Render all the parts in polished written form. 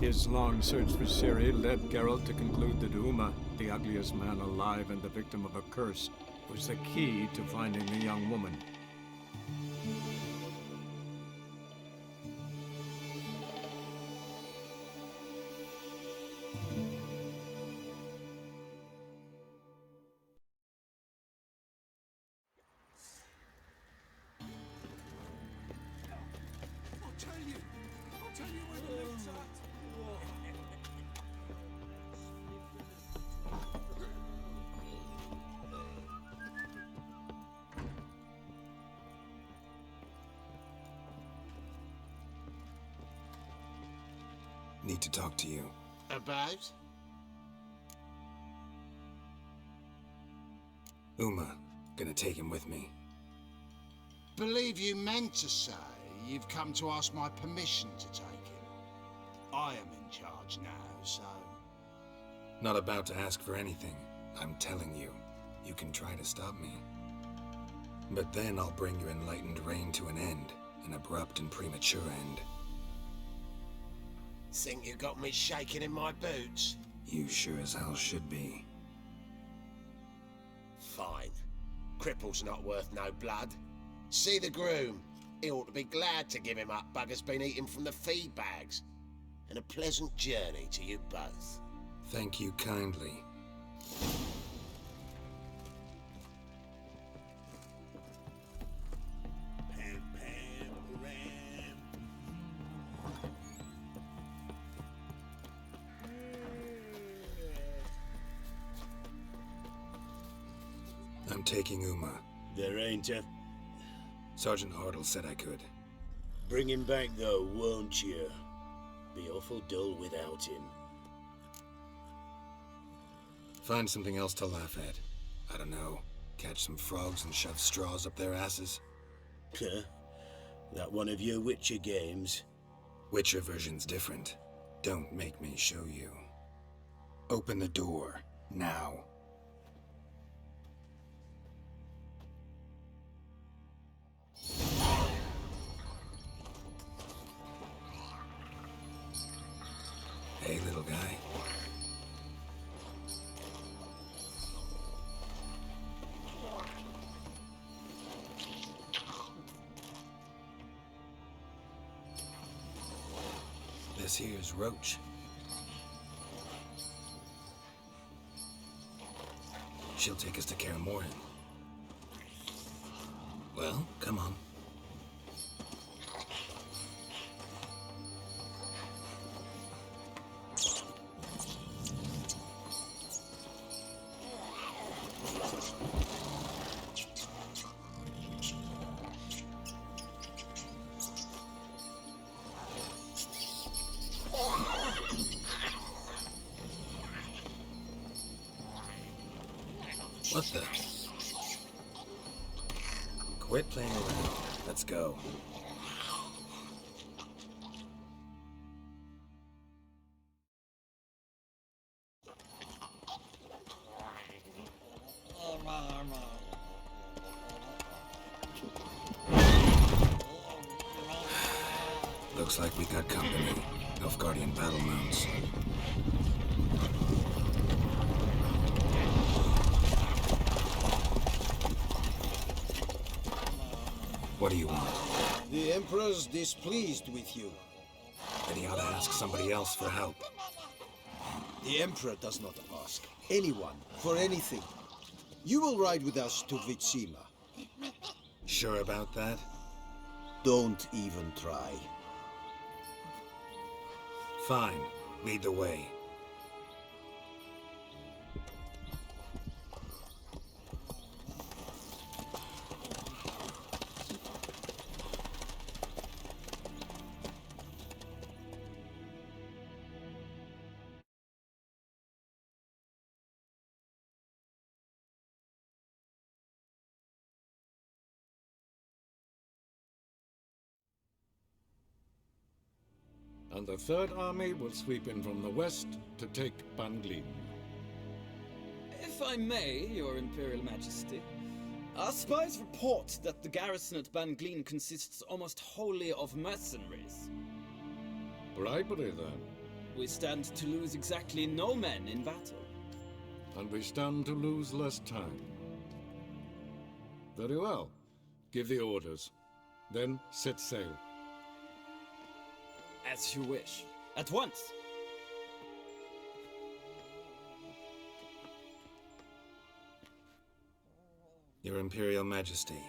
His long search for Ciri led Geralt to conclude that Uma, the ugliest man alive and the victim of a curse, was the key to finding the young woman. I'll tell you where the lift's at. Need to talk to you. About? Uma, gonna take him with me. Believe you meant to say you've come to ask my permission to take him. I am in charge now, so... Not about to ask for anything. I'm telling you, you can try to stop me. But then I'll bring your enlightened reign to an end. An abrupt and premature end. Think you got me shaking in my boots? You sure as hell should be. Fine. Cripple's not worth no blood. See the groom. He ought to be glad to give him up. Bugger's been eating from the feed bags. And a pleasant journey to you both. Thank you kindly. I'm taking Uma. There ain't a... Sergeant Hartle said I could. Bring him back though, won't you? Be awful dull without him. Find something else to laugh at. I don't know. Catch some frogs and shove straws up their asses. Huh? That one of your Witcher games? Witcher version's different. Don't make me show you. Open the door, now. Hey, little guy. This here's Roach. She'll take us to Kear Morhen. Well, come on. What the? Quit playing around. Let's go. Looks like we got company. Nilfgaardian battle mounts. What do you want? The Emperor's displeased with you. Then he ought to ask somebody else for help. The Emperor does not ask anyone for anything. You will ride with us to Vitsima. Sure about that? Don't even try. Fine. Lead the way. And the Third Army will sweep in from the west to take Banglin. If I may, Your Imperial Majesty, our spies report that the garrison at Banglin consists almost wholly of mercenaries. Bribery, then. We stand to lose exactly no men in battle. And we stand to lose less time. Very well. Give the orders. Then set sail. As you wish. At once! Your Imperial Majesty,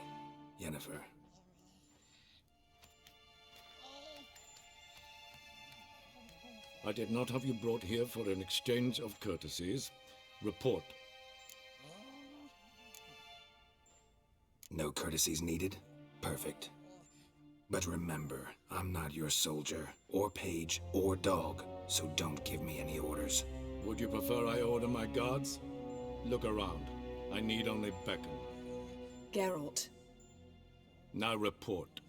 Yennefer. I did not have you brought here for an exchange of courtesies. Report. No courtesies needed? Perfect. But remember, I'm not your soldier, or page, or dog, so don't give me any orders. Would you prefer I order my guards? Look around. I need only beckon. Geralt. Now report.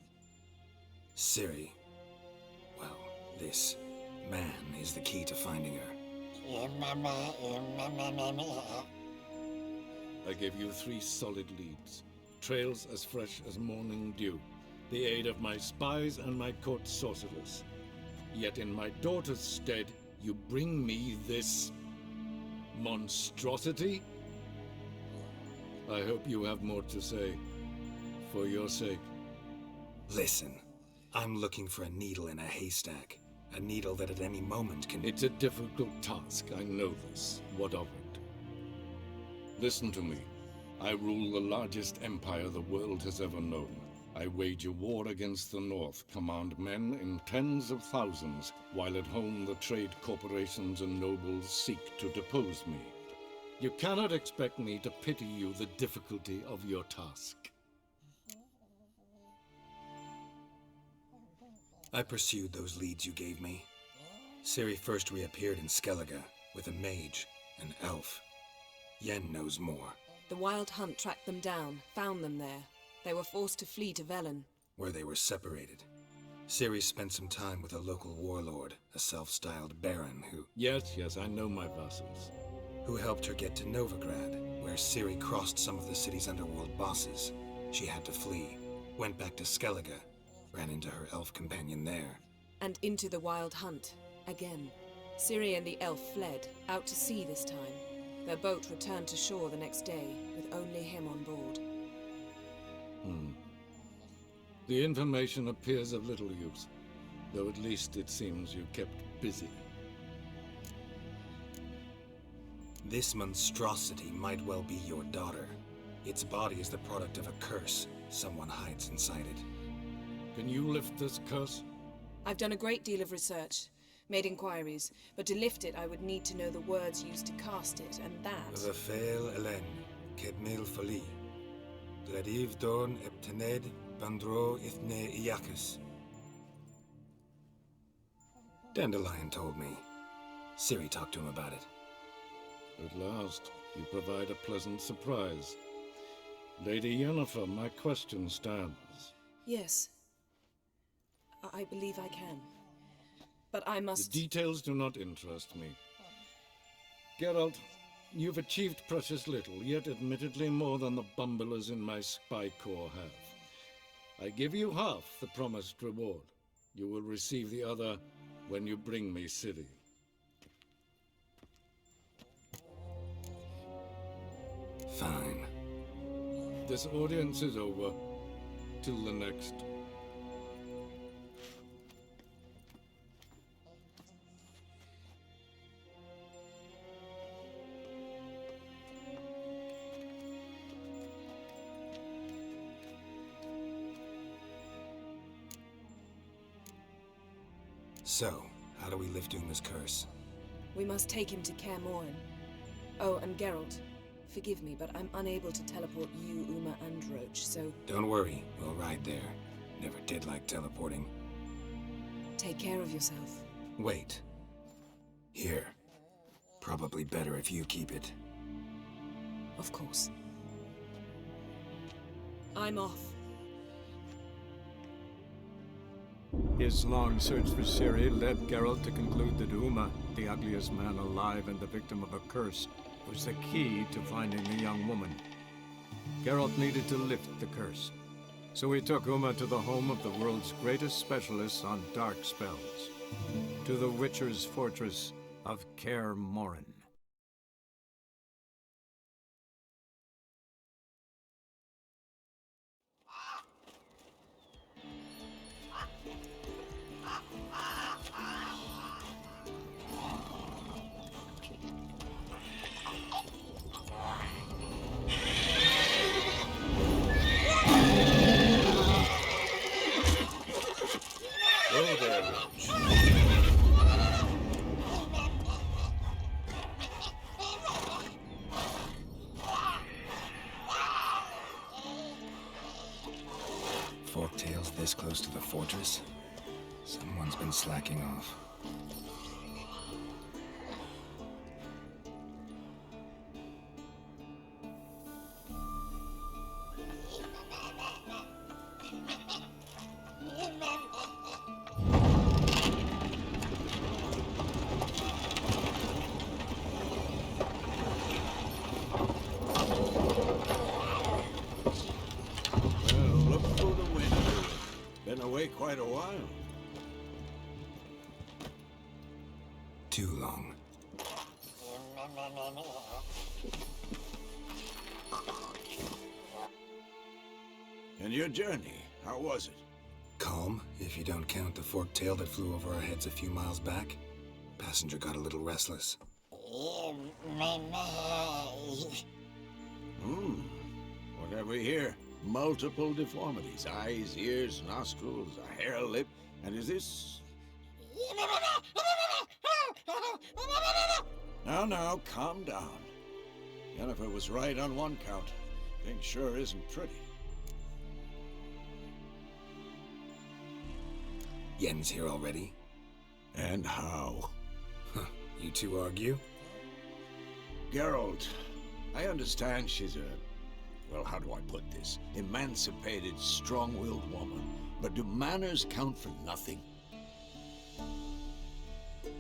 Ciri. Well, this man is the key to finding her. I gave you 3 solid leads. Trails as fresh as morning dew. The aid of my spies and my court sorcerers. Yet in my daughter's stead, you bring me this monstrosity? I hope you have more to say. For your sake. Listen, I'm looking for a needle in a haystack. A needle that at any moment can... It's a difficult task, I know this. What of it? Listen to me. I rule the largest empire the world has ever known. I wage a war against the North, command men in tens of thousands, while at home the trade corporations and nobles seek to depose me. You cannot expect me to pity you the difficulty of your task. I pursued those leads you gave me. Ciri first reappeared in Skellige with a mage, an elf. Yen knows more. The Wild Hunt tracked them down, found them there. They were forced to flee to Velen. Where they were separated. Ciri spent some time with a local warlord, a self-styled baron who... Yes, I know my vassals. Who helped her get to Novigrad, where Ciri crossed some of the city's underworld bosses. She had to flee, went back to Skellige, ran into her elf companion there. And into the Wild Hunt, again. Ciri and the elf fled, out to sea this time. Their boat returned to shore the next day, with only him on board. The information appears of little use, though at least it seems you kept busy. This monstrosity might well be your daughter. Its body is the product of a curse. Someone hides inside it. Can you lift this curse? I've done a great deal of research, made inquiries, but to lift it I would need to know the words used to cast it, and that... Vafel Elen, Kedmil Fali. Gladiv Dorn Eptened Bandro Ithne Iacus. Dandelion told me. Ciri talked to him about it. At last, you provide a pleasant surprise. Lady Yennefer, my question stands. Yes. I believe I can. But I must... The details do not interest me. Geralt, you've achieved precious little, yet admittedly more than the bumblers in my spy corps have. I give you half the promised reward. You will receive the other when you bring me Ciri. Fine. This audience is over. Till the next. So, how do we lift Uma's curse? We must take him to Kear Morhen. Oh, and Geralt, forgive me, but I'm unable to teleport you, Uma, and Roach, so... Don't worry, we'll ride there. Never did like teleporting. Take care of yourself. Wait. Here. Probably better if you keep it. Of course. I'm off. His long search for Ciri led Geralt to conclude that Uma, the ugliest man alive and the victim of a curse, was the key to finding the young woman. Geralt needed to lift the curse, so he took Uma to the home of the world's greatest specialists on dark spells. to the Witcher's fortress of Kear Morhen. Oh, there, Roach. Forktails this close to the fortress? Someone's been slacking off. Well, look through the window. Been away quite a while. Too long. And your journey, how was it? Calm, if you don't count the forktail that flew over our heads a few miles back. Passenger got a little restless. What have we here? Multiple deformities. Eyes, ears, nostrils, a hair lip. And is this... Now, calm down. Jennifer was right on one count. Thing sure isn't pretty. Yen's here already? And how? You two argue? Geralt, I understand she's a... Well, how do I put this? Emancipated, strong-willed woman. But do manners count for nothing?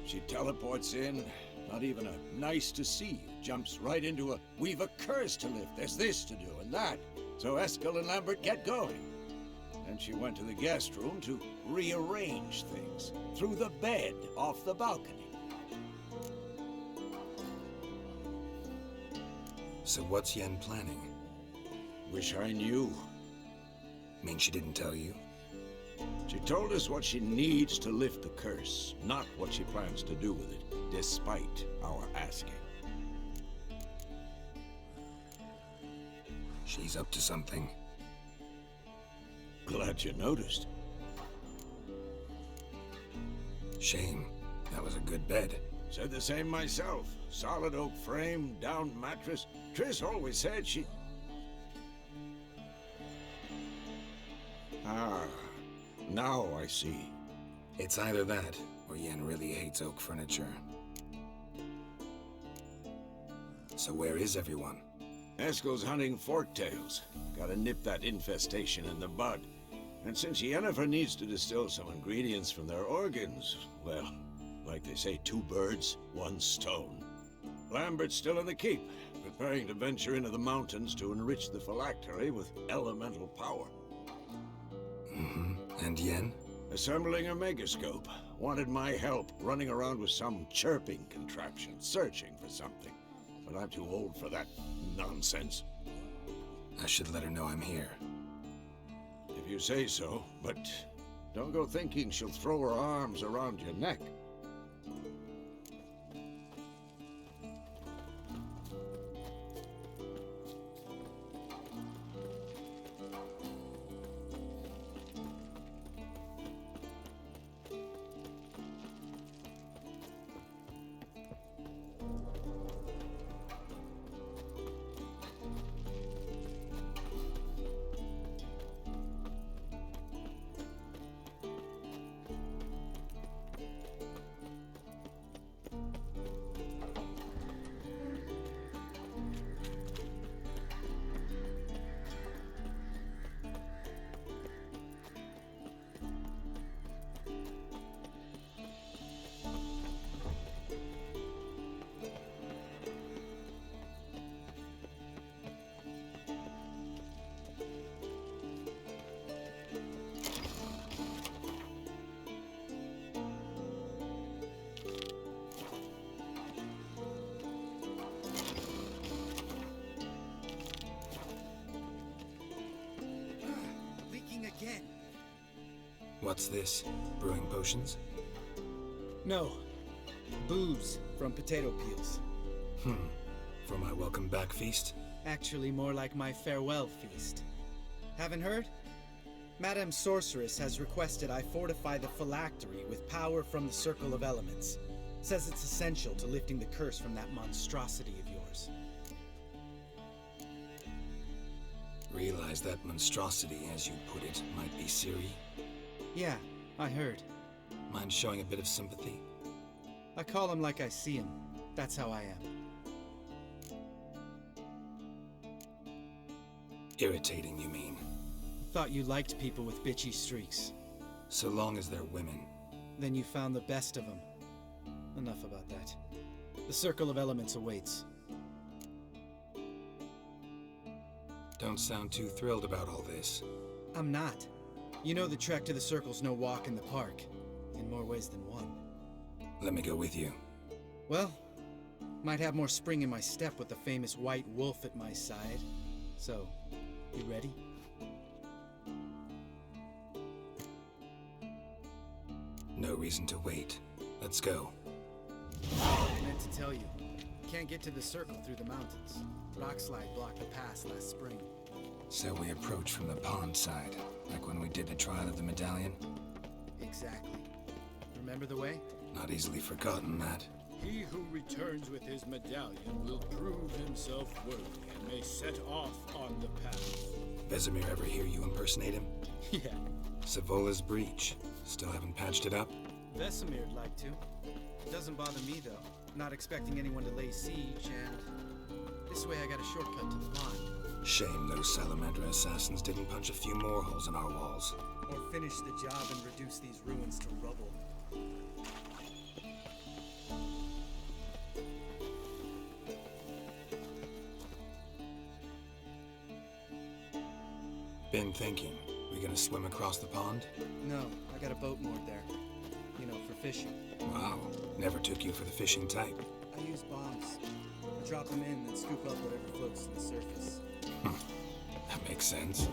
She teleports in, not even a nice to see you. Jumps right into a, we've a curse to lift, there's this to do and that. So Eskel and Lambert get going. And she went to the guest room to rearrange things. Through the bed, off the balcony. So what's Yen planning? Wish I knew. Mean she didn't tell you? She told us what she needs to lift the curse, not what she plans to do with it, despite our asking. She's up to something. Glad you noticed. Shame. That was a good bed. Said the same myself. Solid oak frame, down mattress. Triss always said she... Ah, now I see. It's either that, or Yen really hates oak furniture. So where is everyone? Eskel's hunting forktails. Gotta nip that infestation in the bud. And since Yennefer needs to distill some ingredients from their organs, well, like they say, 2 birds, 1 stone. Lambert's still in the keep, preparing to venture into the mountains to enrich the phylactery with elemental power. And Yen? Assembling a megascope. Wanted my help running around with some chirping contraption, searching for something. But I'm too old for that nonsense. I should let her know I'm here. If you say so, but don't go thinking she'll throw her arms around your neck. What's this? Brewing potions? No. Booze from potato peels. For my welcome back feast? Actually, more like my farewell feast. Haven't heard? Madame Sorceress has requested I fortify the phylactery with power from the Circle of Elements. Says it's essential to lifting the curse from that monstrosity of yours. Realize that monstrosity, as you put it, might be Ciri? Yeah, I heard. Mind showing a bit of sympathy? I call him like I see him. That's how I am. Irritating, you mean? Thought you liked people with bitchy streaks. So long as they're women. Then you found the best of them. Enough about that. The Circle of Elements awaits. Don't sound too thrilled about all this. I'm not. You know the trek to the Circle's no walk in the park. In more ways than one. Let me go with you. Well, might have more spring in my step with the famous white wolf at my side. So, you ready? No reason to wait. Let's go. I meant to tell you. Can't get to the Circle through the mountains. Rockslide blocked the pass last spring. So we approach from the pond side, like when we did the trial of the medallion? Exactly. Remember the way? Not easily forgotten, that. He who returns with his medallion will prove himself worthy and may set off on the path. Vesemir ever hear you impersonate him? Yeah. Savola's breach. Still haven't patched it up? Vesemir'd like to. Doesn't bother me, though. Not expecting anyone to lay siege, and this way I got a shortcut to the pond. Shame those Salamander assassins didn't punch a few more holes in our walls. Or finish the job and reduce these ruins to rubble. Been thinking. We gonna swim across the pond? No, I got a boat moored there. You know, for fishing. Wow. Never took you for the fishing type. I use bombs. I drop them in, then scoop up whatever floats to the surface. That makes sense.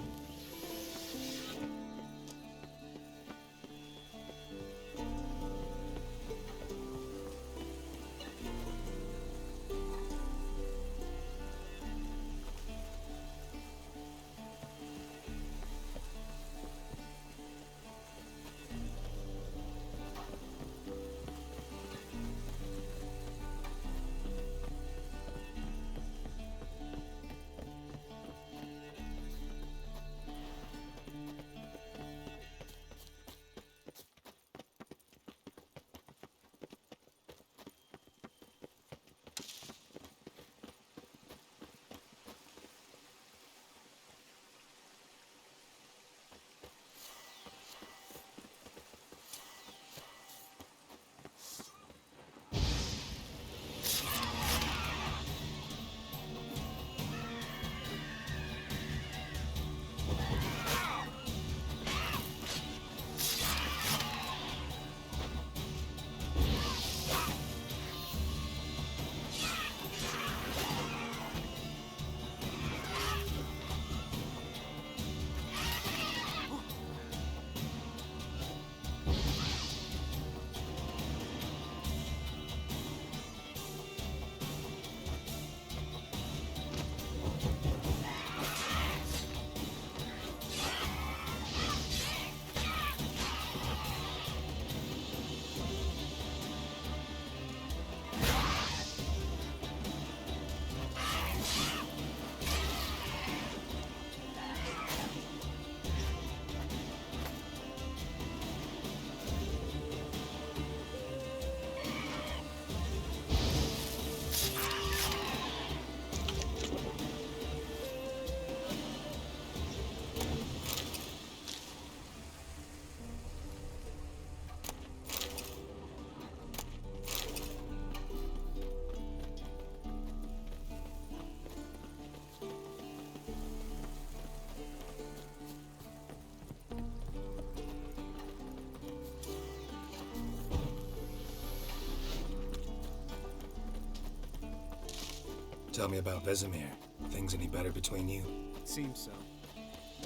Tell me about Vesemir. Things any better between you? Seems so.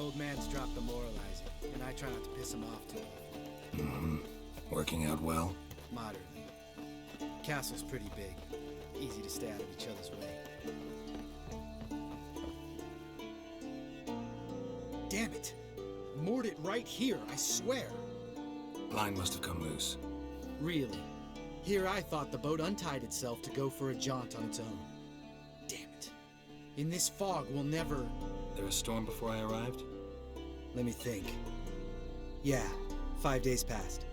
Old man's dropped the moralizing, and I try not to piss him off too often. Working out well? Moderately. Castle's pretty big. Easy to stay out of each other's way. Damn it! Moored it right here, I swear! Line must have come loose. Really? Here I thought the boat untied itself to go for a jaunt on its own. Damn it. In this fog, we'll never... There a storm before I arrived? Let me think. Yeah, 5 days passed.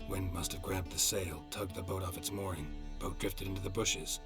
Wind must have grabbed the sail, tugged the boat off its mooring. Boat drifted into the bushes.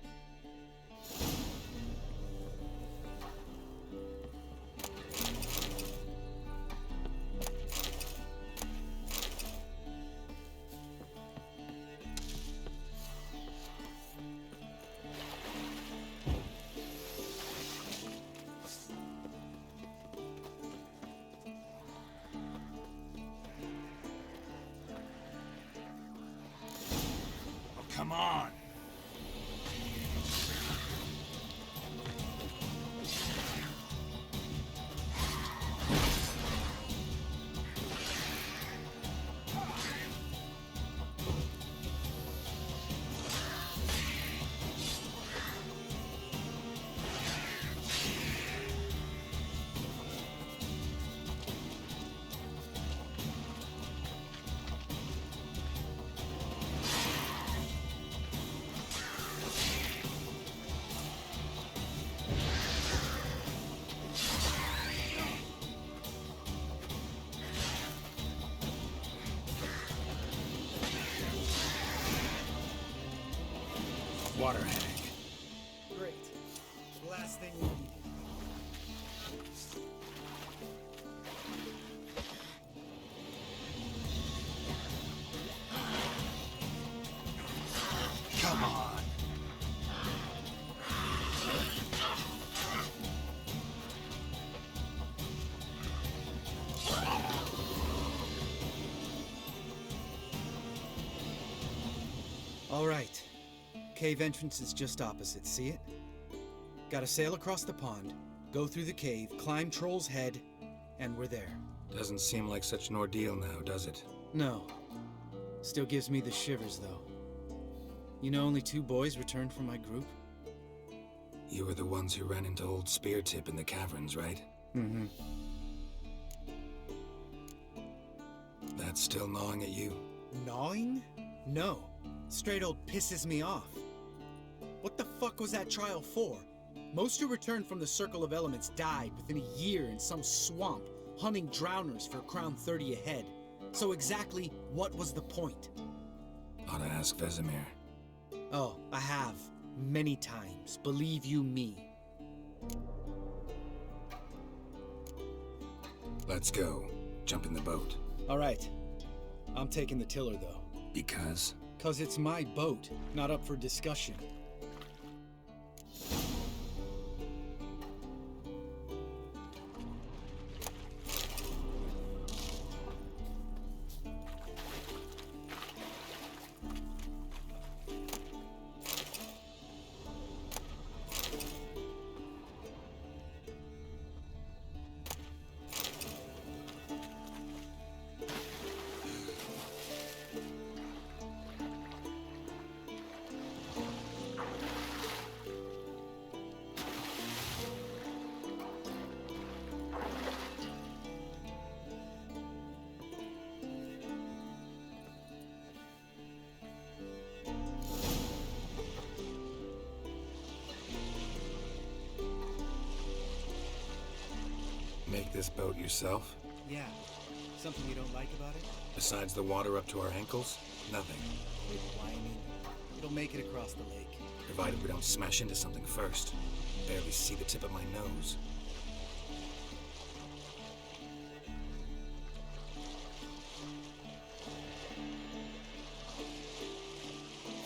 Come on! Water hag. Great. Last thing we needed. Come on! All right. Cave entrance is just opposite, see it? Gotta sail across the pond, go through the cave, climb Troll's Head, and we're there. Doesn't seem like such an ordeal now, does it? No. Still gives me the shivers, though. You know only 2 boys returned from my group? You were the ones who ran into old Spear Tip in the caverns, right? Mm-hmm. That's still gnawing at you? Gnawing? No. Straight old pisses me off. What the fuck was that trial for? Most who returned from the Circle of Elements died within a year in some swamp, hunting drowners for Crown 30 a head. So exactly what was the point? Ought to ask Vesemir. Oh, I have. Many times, believe you me. Let's go. Jump in the boat. All right. I'm taking the tiller, though. Because? 'Cause it's my boat, not up for discussion. Make this boat yourself? Yeah. Something you don't like about it? Besides the water up to our ankles? Nothing. Quit whining. It'll make it across the lake. Provided we don't smash into something first. Barely see the tip of my nose.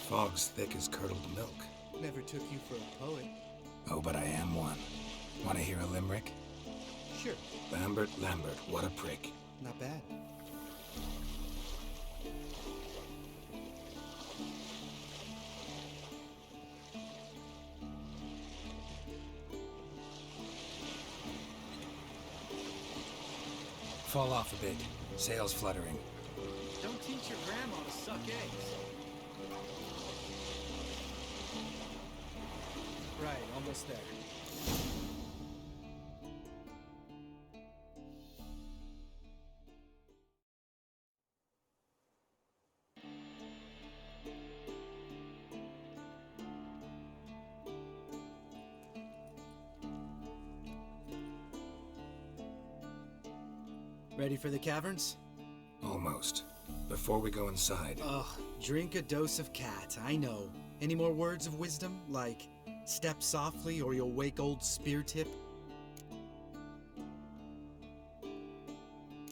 Fog's thick as curdled milk. Never took you for a poet. Oh, but I am one. Want to hear a limerick? Sure. Lambert, Lambert, what a prick. Not bad. Fall off a bit. Sails fluttering. teach your grandma to suck eggs. Right, almost there. Ready for the caverns? Almost. Before we go inside, Ugh, drink a dose of cat, I know. Any more words of wisdom? Like, step softly or you'll wake old Spear Tip?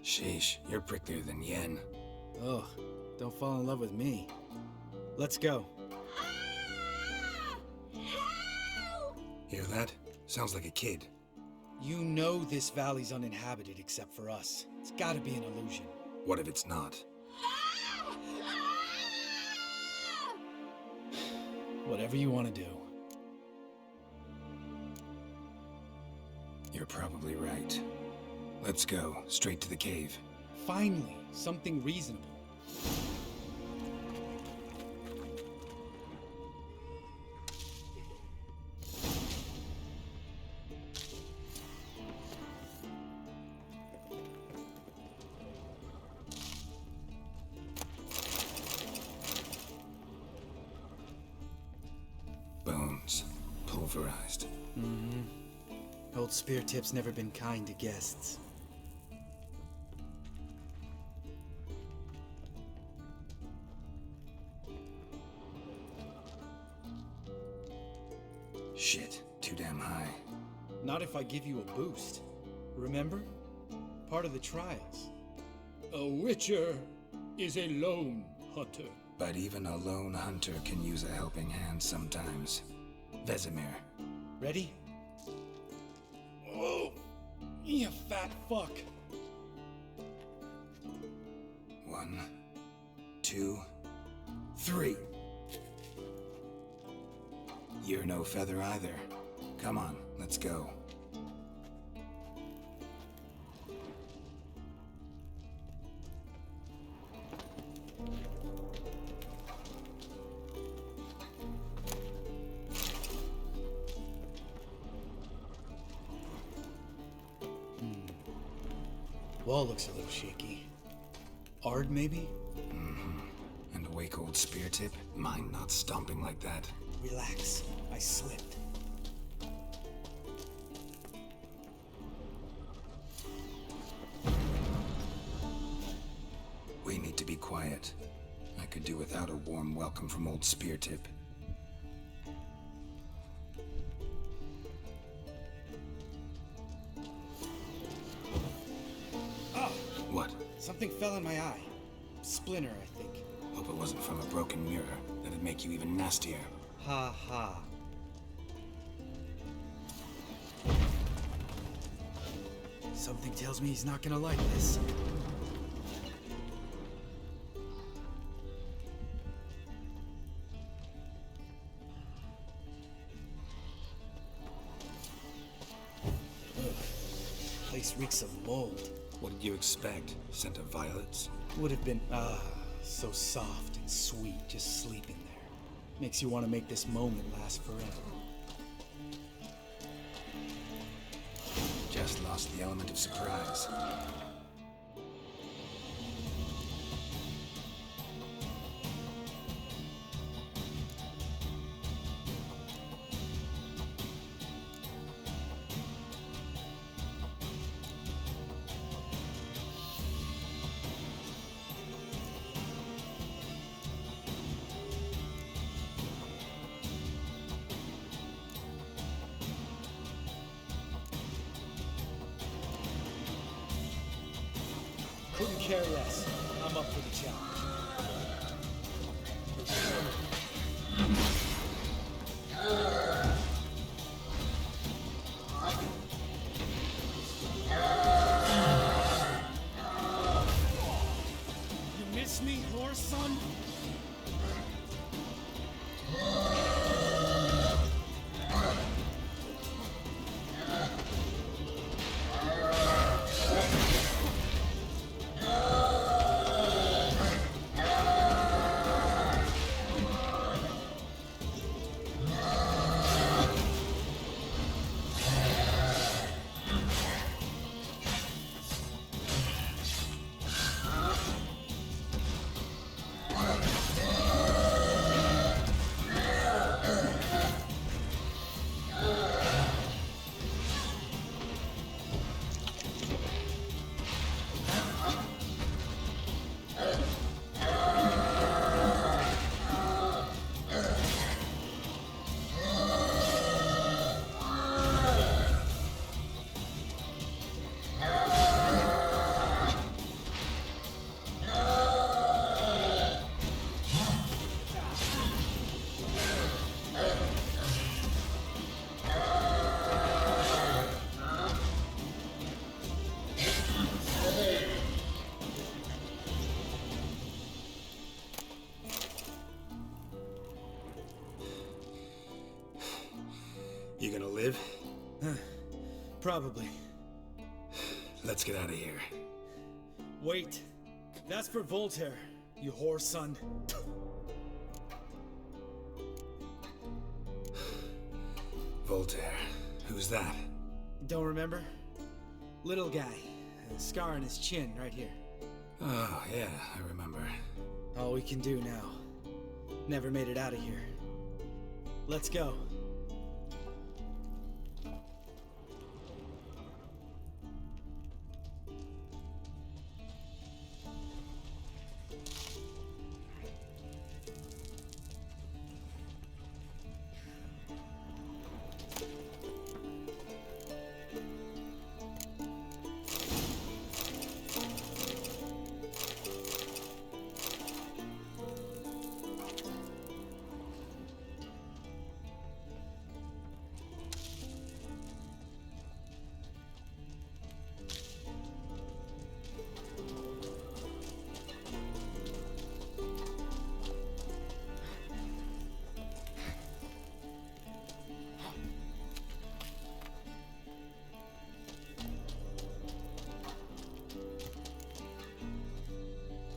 sheesh, you're pricklier than Yen. Ugh, don't fall in love with me. Let's go. Hear that? Sounds like a kid. You know this valley's uninhabited except for us. It's gotta be an illusion. What if it's not? Whatever you want to do. You're probably right. Let's go, straight to the cave. Finally, something reasonable. Bones. Pulverized. Old Spear Tip's never been kind to guests. Shit, too damn high. Not if I give you a boost. Remember? Part of the trials. A witcher is a lone hunter. But even a lone hunter can use a helping hand sometimes. Vesemir. Ready? Oh, you fat fuck. 1, 2, 3. You're no feather either. Come on, let's go. Wall looks a little shaky. Ard, maybe? And awake old Spear Tip? Mine not stomping like that. Relax. I slipped. We need to be quiet. I could do without a warm welcome from old Spear Tip. What? Something fell in my eye. Splinter, I think. Hope it wasn't from a broken mirror. That'd make you even nastier. Ha ha. Something tells me he's not gonna like this. Ugh. Place reeks of mold. What did you expect? Scent of violets? Would have been, so soft and sweet just sleeping there. Makes you want to make this moment last forever. Just lost the element of surprise. Couldn't care less. I'm up for the challenge. You miss me, horse son? You gonna live? Probably. Let's get out of here. Wait. That's for Voltaire, you whore son. Voltaire. Who's that? Don't remember? Little guy. A scar on his chin right here. Oh, yeah, I remember. All we can do now. Never made it out of here. Let's go.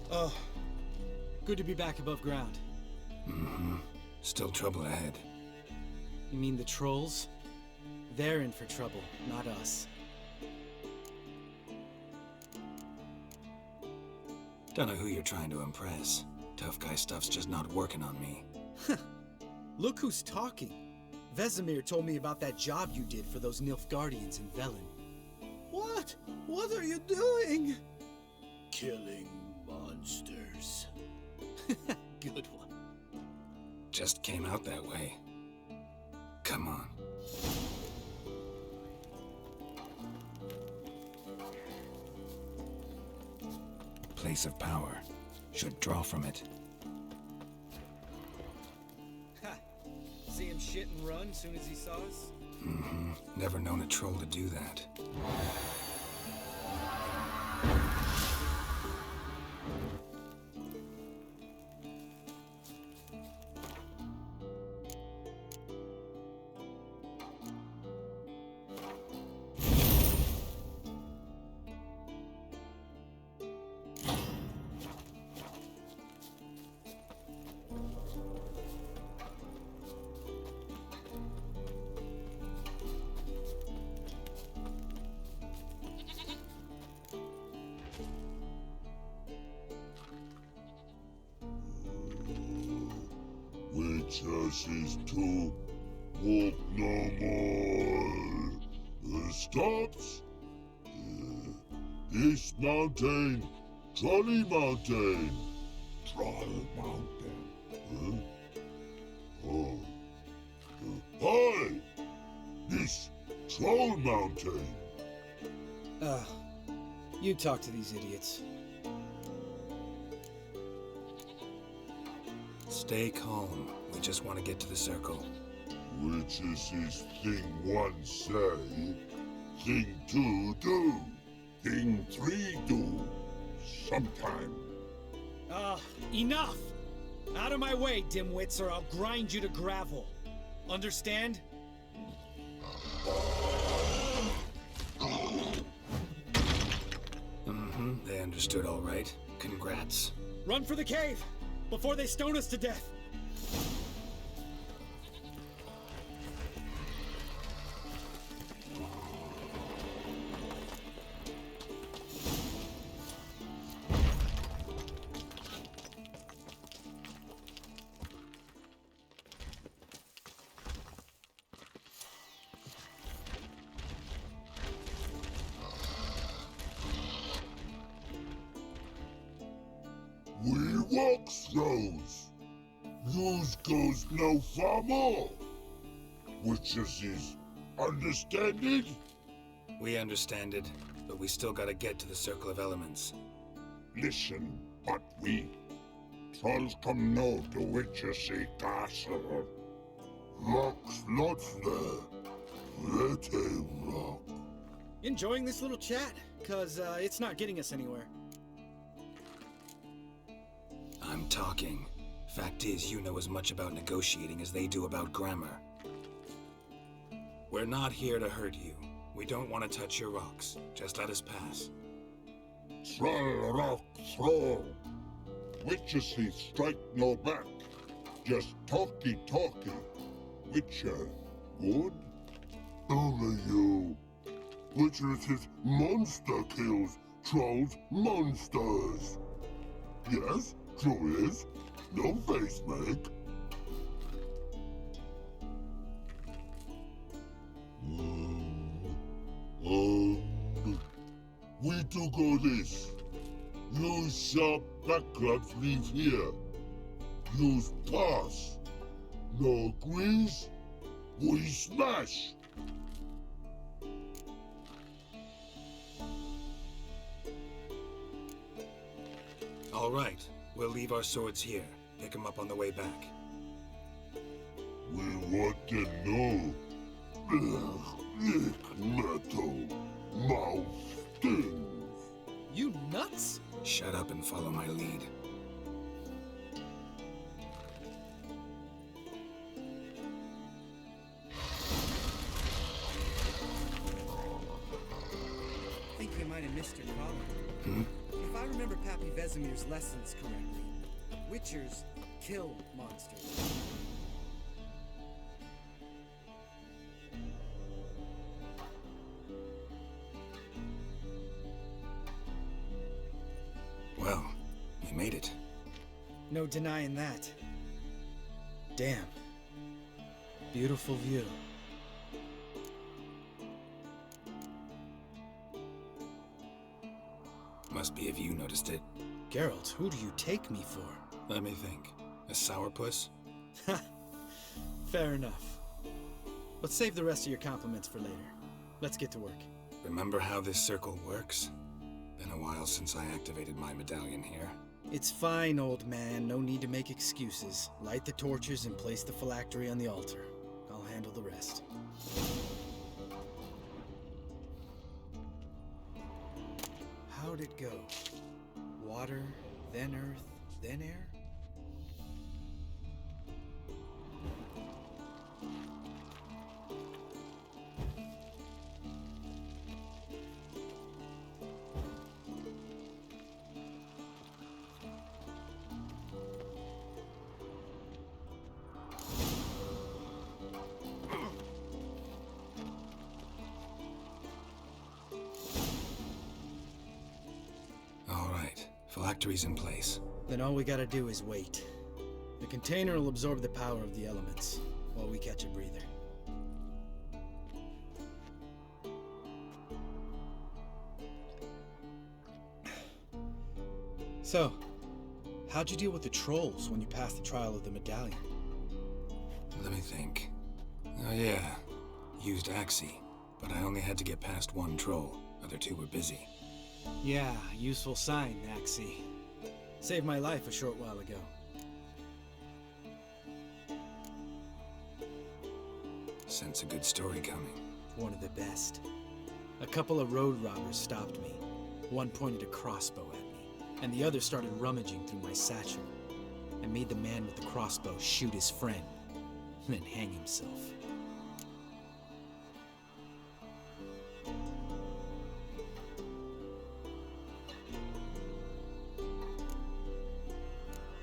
Oh, good to be back above ground. Mm-hmm. Still trouble ahead. You mean the trolls? They're in for trouble, not us. Don't know who you're trying to impress. Tough guy stuff's just not working on me. Look who's talking. Vesemir told me about that job you did for those Nilfgaardians in Velen. What? What are you doing? Killing monsters. Good one. Just came out that way. Come on. Place of power. Should draw from it. Ha! See him shit and run soon as he saw us? Mm-hmm. Never known a troll to do that. Witches to walk no more. Stops. This mountain, Trolley Mountain. Troll Mountain. Oh. Hi! This Troll Mountain. You talk to these idiots. Stay calm. We just want to get to the circle. Which is his thing one say, thing two do, thing three do, sometime. Enough! Out of my way, dimwits, or I'll grind you to gravel. Understand? Mm-hmm. They understood all right. Congrats. Run for the cave! Before they stone us to death! We walk throws. Yous goes no far more. Which is understanding? We understand it, but we still gotta get to the Circle of Elements. Listen, but we trolls come no to witches castle. Rocks not there. Let a rock. Enjoying this little chat? Cause, it's not getting us anywhere. I'm talking. Fact is, you know as much about negotiating as they do about grammar. We're not here to hurt you. We don't want to touch your rocks. Just let us pass. Troll rock throw. Witcher see strike no back. Just talky. Witcher, good? Only you. Witcher is monster kills. Trolls monsters. Yes, true is. No face make. We do go this. Use sharp backups leave here. Use pass. No agrees, we smash. All right, we'll leave our swords here. Pick them up on the way back. We want to know. Ick metal. Mouth stings. You nuts? Shut up and follow my lead. I think we might have missed your calling. If I remember Pappy Vesemir's lessons correctly, Witchers kill monsters. Well, you made it. No denying that. Damn. Beautiful view. Must be if you noticed it. Geralt, who do you take me for? Let me think. A sourpuss? Fair enough. Let's save the rest of your compliments for later. Let's get to work. Remember how this circle works? Been a while since I activated my medallion here. It's fine, old man. No need to make excuses. Light the torches and place the phylactery on the altar. I'll handle the rest. How'd it go? Water, then earth, then air? Phylactery's in place. Then all we gotta do is wait. The container will absorb the power of the elements, while we catch a breather. So, how'd you deal with the trolls when you passed the trial of the medallion? Let me think. Oh yeah, used Axie, but I only had to get past one troll. Other two were busy. Yeah, useful sign, Axie. Saved my life a short while ago. Sense a good story coming. One of the best. A couple of road robbers stopped me. One pointed a crossbow at me, and the other started rummaging through my satchel. I made the man with the crossbow shoot his friend, then hang himself.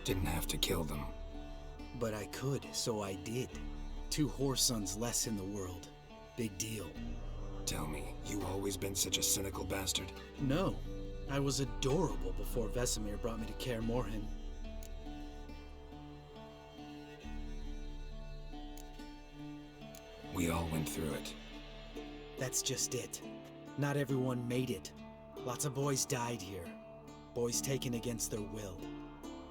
Didn't have to kill them. But I could, so I did. 2 whoresons less in the world. Big deal. Tell me, you always been such a cynical bastard? No. I was adorable before Vesemir brought me to Kear Morhen. We all went through it. That's just it. Not everyone made it. Lots of boys died here. Boys taken against their will.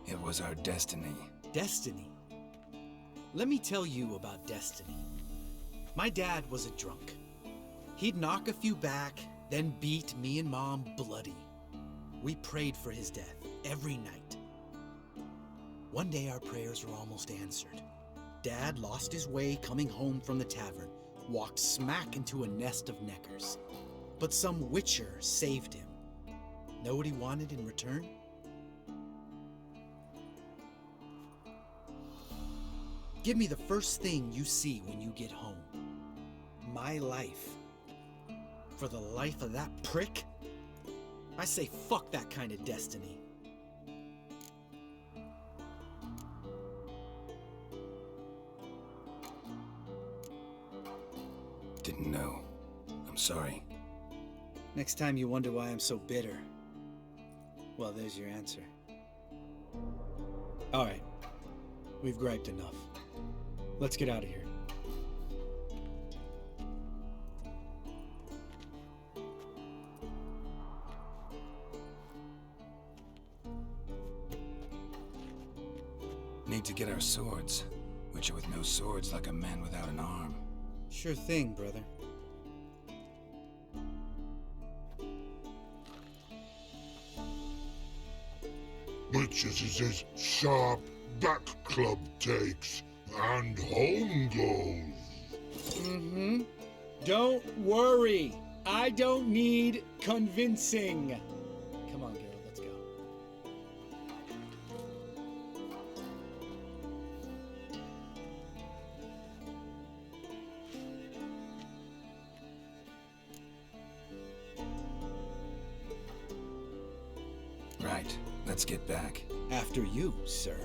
It was our destiny. Destiny? Let me tell you about destiny. My dad was a drunk. He'd knock a few back, then beat me and Mom bloody. We prayed for his death every night. One day our prayers were almost answered. Dad lost his way coming home from the tavern, walked smack into a nest of neckers. But some witcher saved him. Know what he wanted in return? Give me the first thing you see when you get home. my life for the life of that prick? I say fuck that kind of destiny. Didn't know. I'm sorry. Next time you wonder why I'm so bitter, well, there's your answer. All right, we've griped enough. Let's get out of here. Need to get our swords. Witcher with no swords like a man without an arm. Sure thing, brother. Witches' sharp back club takes and home goes. Mm-hmm. Don't worry. I don't need convincing. Come on, Geralt, let's go. Right. Let's get back. After you, sir.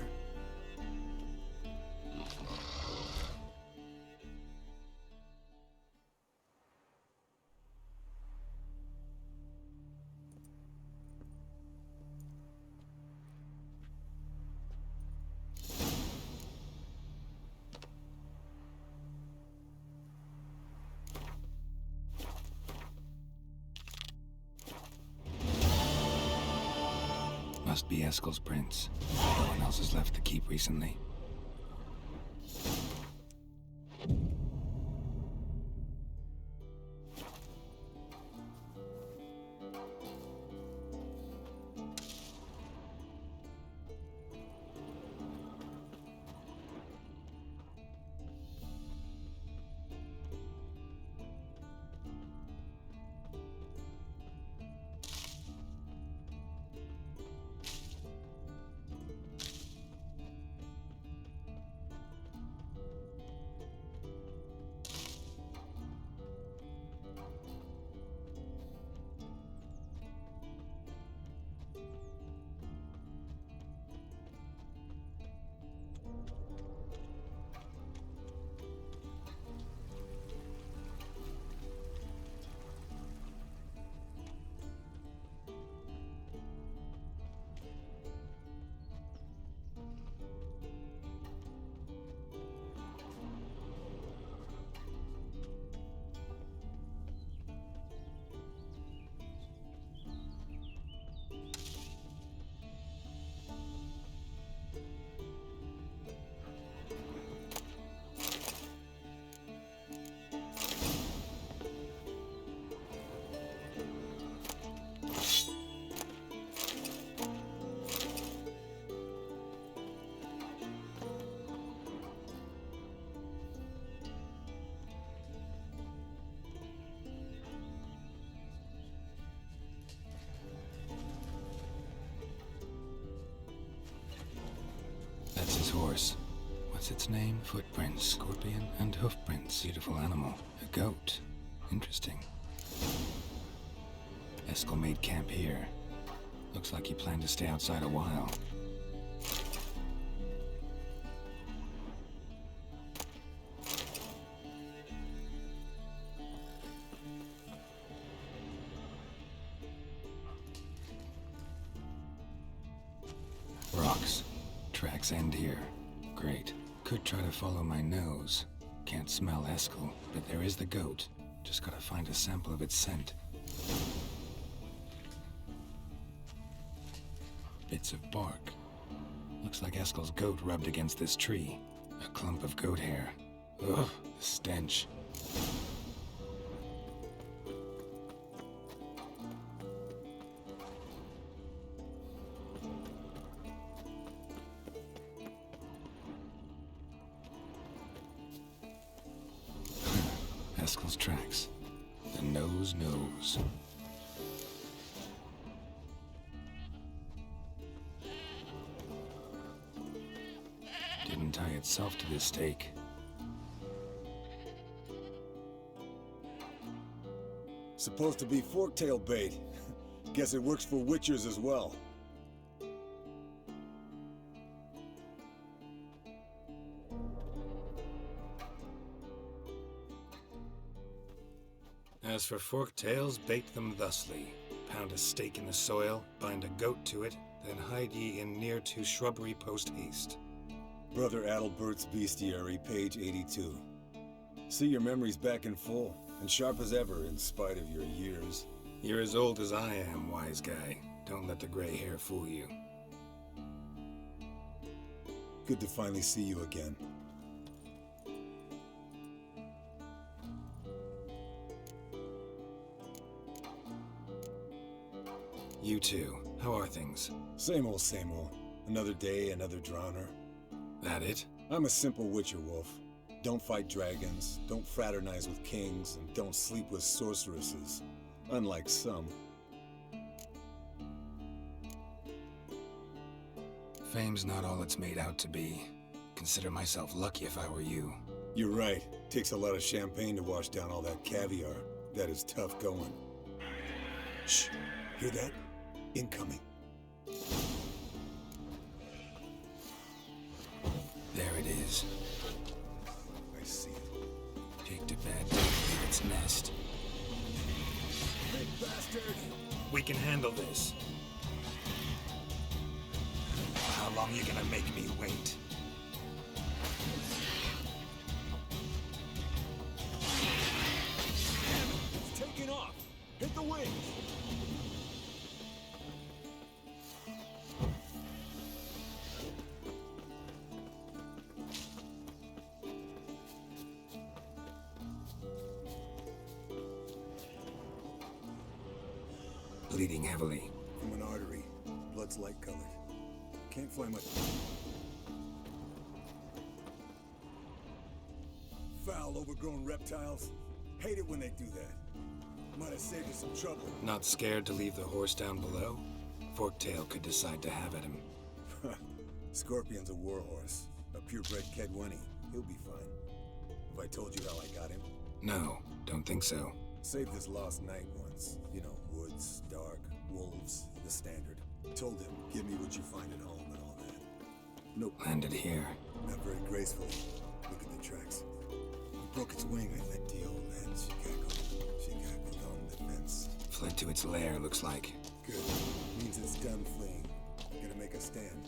Must be Eskel's prints. No one else has left the keep recently. That's his horse. What's its name? Footprints, scorpion, and hoofprints. Beautiful animal. A goat. Interesting. Eskel made camp here. Looks like he planned to stay outside a while. Rocks. Tracks end here. Great. Could try to follow my nose. Can't smell Eskel, but there is the goat. Just gotta find a sample of its scent. Bits of bark. Looks like Eskel's goat rubbed against this tree. A clump of goat hair. Ugh, the stench. Eskel's tracks. The nose knows. Didn't tie itself to this stake. Supposed to be forktail bait. Guess it works for witchers as well. As for forktails, bait them thusly. Pound a stake in the soil, bind a goat to it, then hide ye in near to shrubbery post haste. Brother Adalbert's Bestiary, page 82. See, your memory's back in full, and sharp as ever in spite of your years. You're as old as I am, wise guy. Don't let the gray hair fool you. Good to finally see you again. You too. How are things? Same old, same old. Another day, another drowner. That it? I'm a simple witcher, Wolf. Don't fight dragons, don't fraternize with kings, and don't sleep with sorceresses. Unlike some. Fame's not all it's made out to be. Consider myself lucky if I were you. You're right. Takes a lot of champagne to wash down all that caviar. That is tough going. Shh. Hear that? Incoming. There it is. I see it. Take to bed, leave its nest. Big bastard! We can handle this. How long you gonna make me wait? Damn it! It's taking off! Hit the wings! Bleeding heavily. From an artery. Blood's light colored. Can't fly much. Foul, overgrown reptiles. Hate it when they do that. Might have saved us some trouble. Not scared to leave the horse down below? Forktail could decide to have at him. Scorpion's a warhorse. A purebred Kedwenny. He'll be fine. Have I told you how I got him? No, don't think so. Saved his lost night once. You know, woods, dark, wolves, the standard. Told him, give me what you find at home and all that. Nope. Landed here. Not very gracefully. Look at the tracks. He broke its wing, I think. The old man, she cackled on the fence. Fled to its lair, looks like. Good. Means it's done fleeing. Gonna make a stand.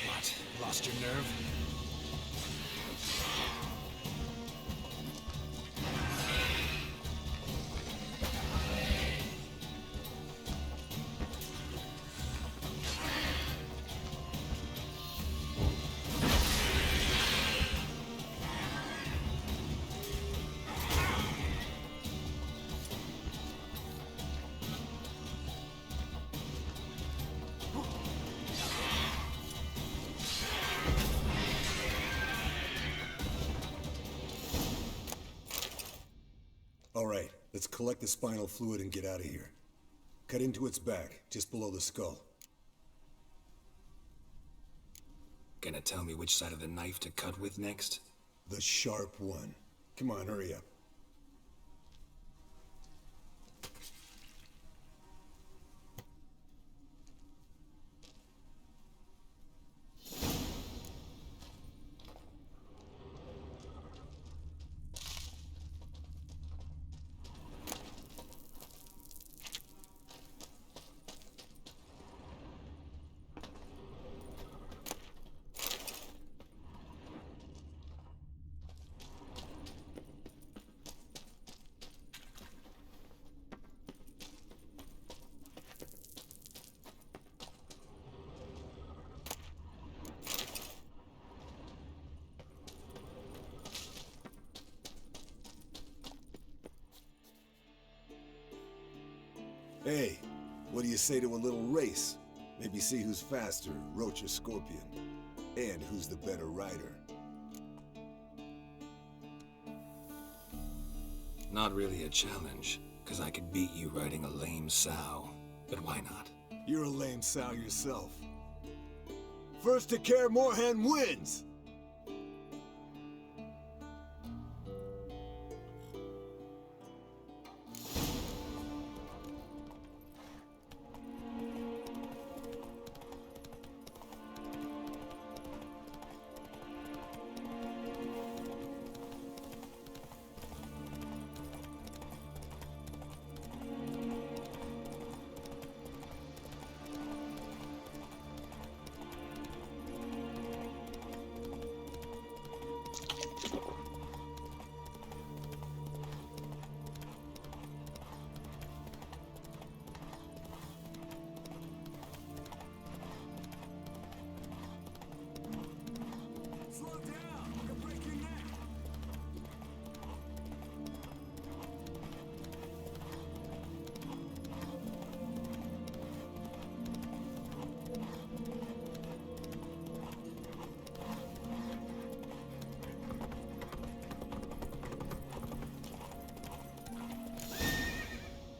What? Lost your nerve? All right, let's collect the spinal fluid and get out of here. Cut into its back, just below the skull. Gonna tell me which side of the knife to cut with next? The sharp one. Come on, hurry up. Hey, what do you say to a little race? Maybe see who's faster, Roach or Scorpion. And who's the better rider. Not really a challenge, 'cause I could beat you riding a lame sow. but why not? You're a lame sow yourself. First to Kear Morhen wins!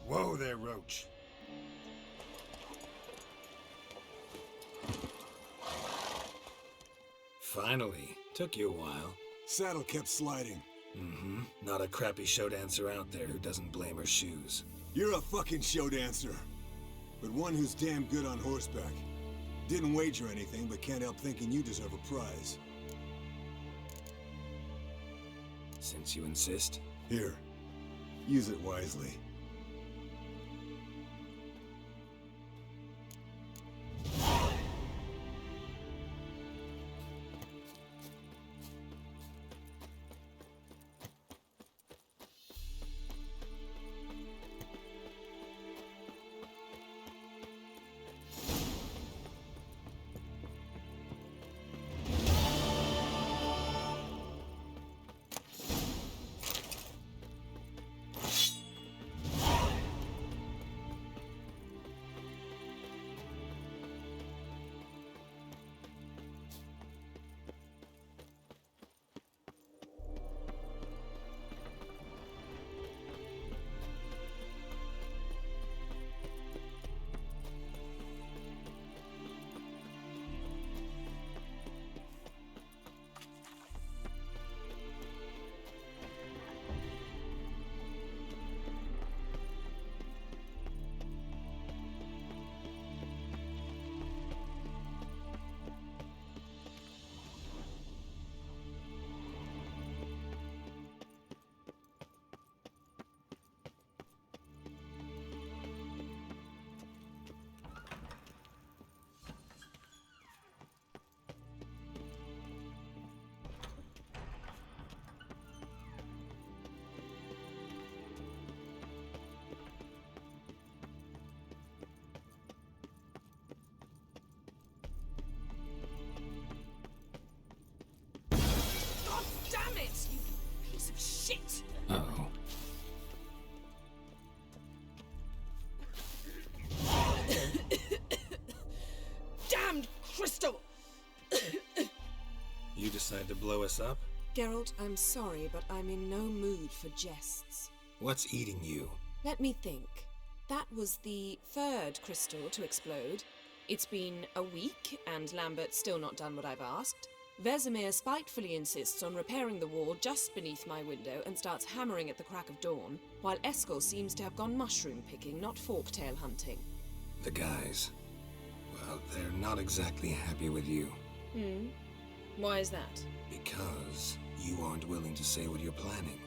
Whoa there, Roach. Finally. Took you a while. Saddle kept sliding. Mm-hmm. Not a crappy show dancer out there who doesn't blame her shoes. You're a fucking show dancer. But one who's damn good on horseback. Didn't wager anything, but can't help thinking you deserve a prize. Since you insist. Here. Use it wisely. Damn it, you piece of shit! Uh-oh. Damned crystal! You decide to blow us up? Geralt, I'm sorry, but I'm in no mood for jests. What's eating you? Let me think. That was the third crystal to explode. It's been a week, and Lambert's still not done what I've asked. Vesemir spitefully insists on repairing the wall just beneath my window and starts hammering at the crack of dawn, while Eskel seems to have gone mushroom picking, not forktail hunting. The guys. Well, they're not exactly happy with you. Why is that? Because you aren't willing to say what you're planning.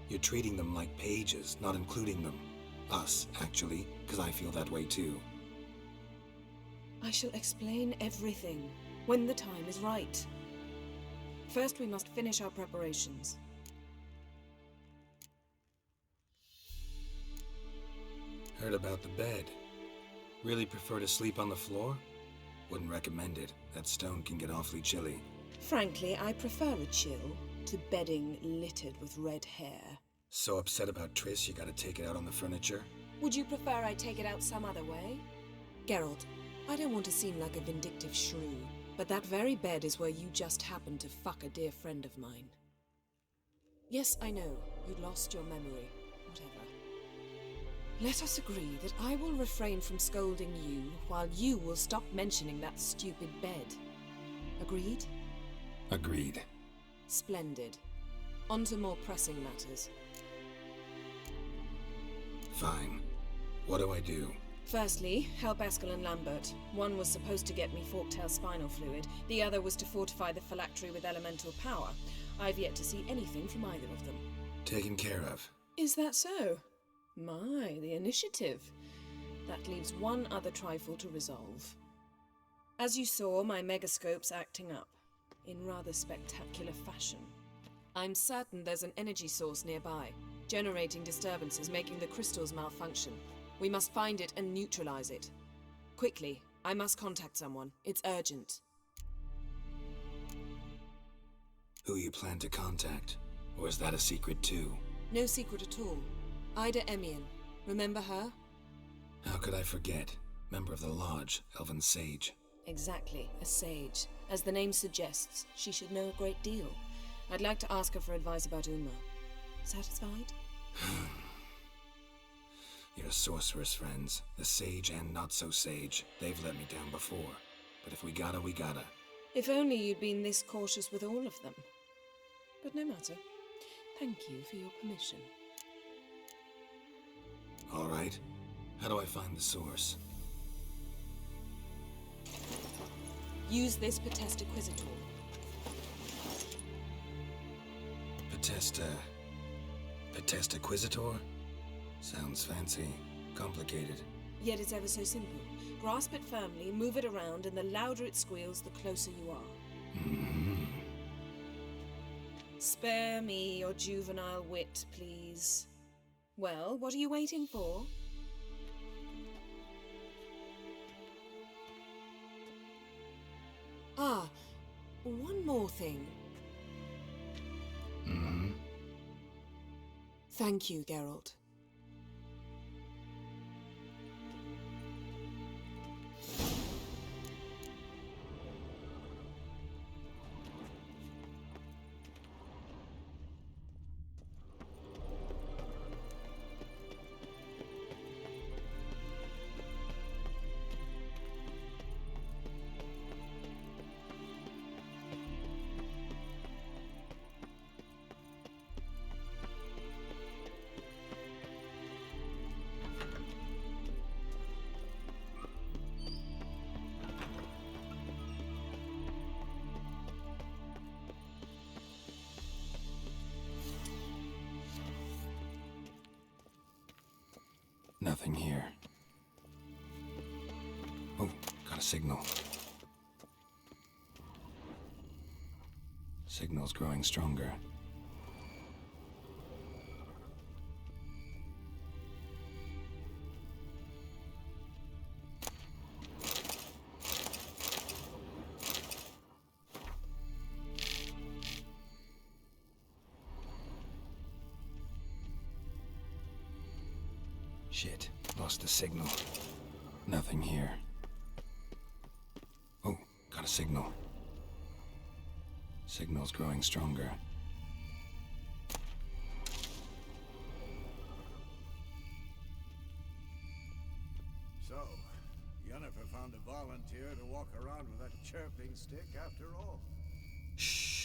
You're treating them like pages, not including them. Us, actually, because I feel that way too. I shall explain everything when the time is right. First, we must finish our preparations. Heard about the bed. Really prefer to sleep on the floor? Wouldn't recommend it. That stone can get awfully chilly. Frankly, I prefer a chill to bedding littered with red hair. So upset about Triss you gotta take it out on the furniture? Would you prefer I take it out some other way? Geralt, I don't want to seem like a vindictive shrew, but that very bed is where you just happened to fuck a dear friend of mine. Yes, I know, you'd lost your memory. Whatever. Let us agree that I will refrain from scolding you while you will stop mentioning that stupid bed. Agreed? Agreed. Splendid. On to more pressing matters. Fine. What do I do? Firstly, help Eskel and Lambert. One was supposed to get me forktail spinal fluid, the other was to fortify the phylactery with elemental power. I've yet to see anything from either of them. Taken care of. Is that so? My, the initiative. That leaves one other trifle to resolve. As you saw, my megascope's acting up, in rather spectacular fashion. I'm certain there's an energy source nearby, generating disturbances, making the crystals malfunction. We must find it and neutralize it. Quickly, I must contact someone. It's urgent. Who you plan to contact? Or is that a secret too? No secret at all. Ida Emian. Remember her? How could I forget? Member of the Lodge, Elven Sage. Exactly, a sage. As the name suggests, she should know a great deal. I'd like to ask her for advice about Uma. Satisfied? Your sorceress friends, the sage and not-so-sage, they've let me down before. But if we gotta, we gotta. If only you'd been this cautious with all of them. But no matter. Thank you for your permission. All right. How do I find the source? Use this Potesta Quisitor. Potesta Quisitor? Sounds fancy. Complicated. Yet it's ever so simple. Grasp it firmly, move it around, and the louder it squeals, the closer you are. Mm-hmm. Spare me your juvenile wit, please. Well, what are you waiting for? Ah, one more thing. Mm-hmm. Thank you, Geralt. Nothing here. Oh, got a signal. Signal's growing stronger. Shit, lost the signal. Nothing here. Oh, got a signal. Signal's growing stronger. So, Yennefer found a volunteer to walk around with that chirping stick after all. Shh.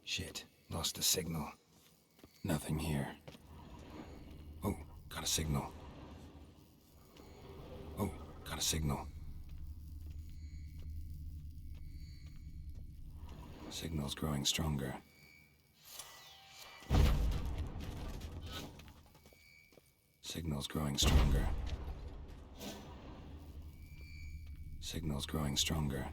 Shit, lost the signal. Nothing here. Oh, got a signal. Oh, got a signal. Signal's growing stronger. Signal's growing stronger. Signal's growing stronger.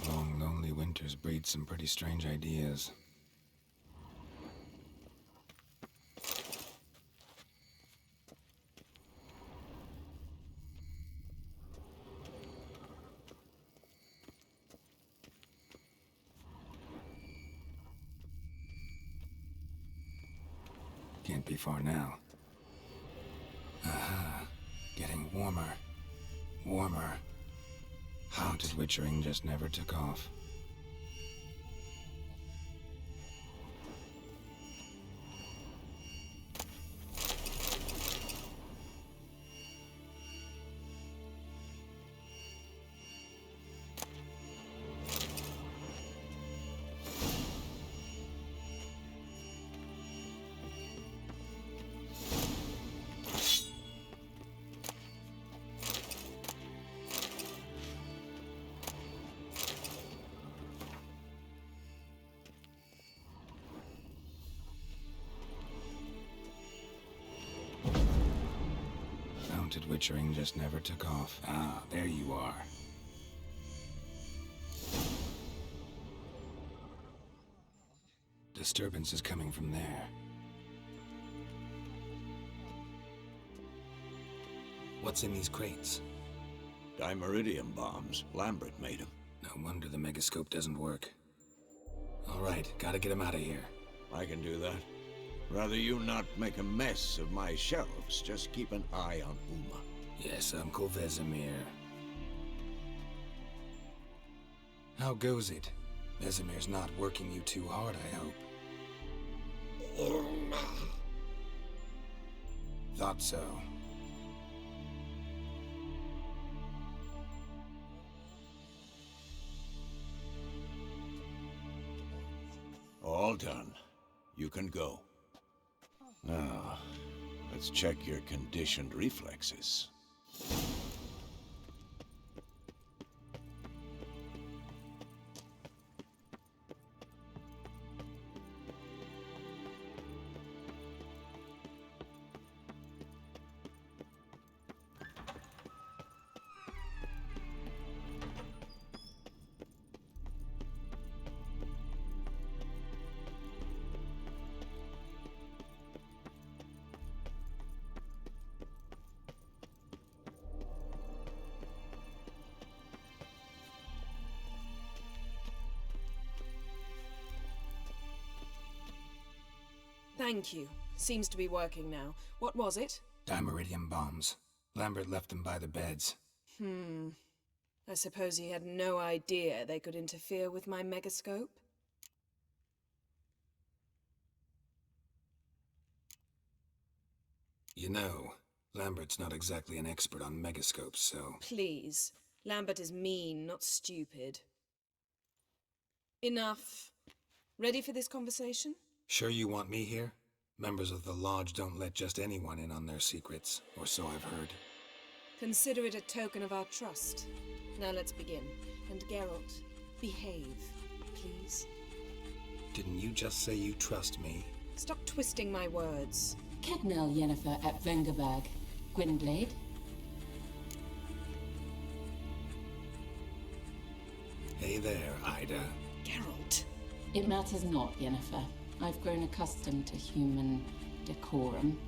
Long, lonely winters breed some pretty strange ideas. Can't be far now. Aha. Getting warmer. Warmer. Haunted witchering just never took off. Haunted witchering just never took off. Ah, there you are. Disturbance is coming from there. What's in these crates? Dimeridium bombs. Lambert made them. No wonder the megascope doesn't work. All right, gotta get him out of here. I can do that. Rather you not make a mess of my shelves, just keep an eye on Uma. Yes, Uncle Vesemir. How goes it? Vesemir's not working you too hard, I hope. Thought so. All done. You can go. Now, let's check your conditioned reflexes. Thank you. Seems to be working now. What was it? Dimeridium bombs. Lambert left them by the beds. I suppose he had no idea they could interfere with my megascope? You know, Lambert's not exactly an expert on megascopes, so... Please. Lambert is mean, not stupid. Enough. Ready for this conversation? Sure you want me here? Members of the Lodge don't let just anyone in on their secrets, or so I've heard. Consider it a token of our trust. Now let's begin. And Geralt, behave, please. Didn't you just say you trust me? Stop twisting my words. Kednel Yennefer at Vengerberg. Gwynblade? Hey there, Ida. Geralt. It matters not, Yennefer. I've grown accustomed to human decorum.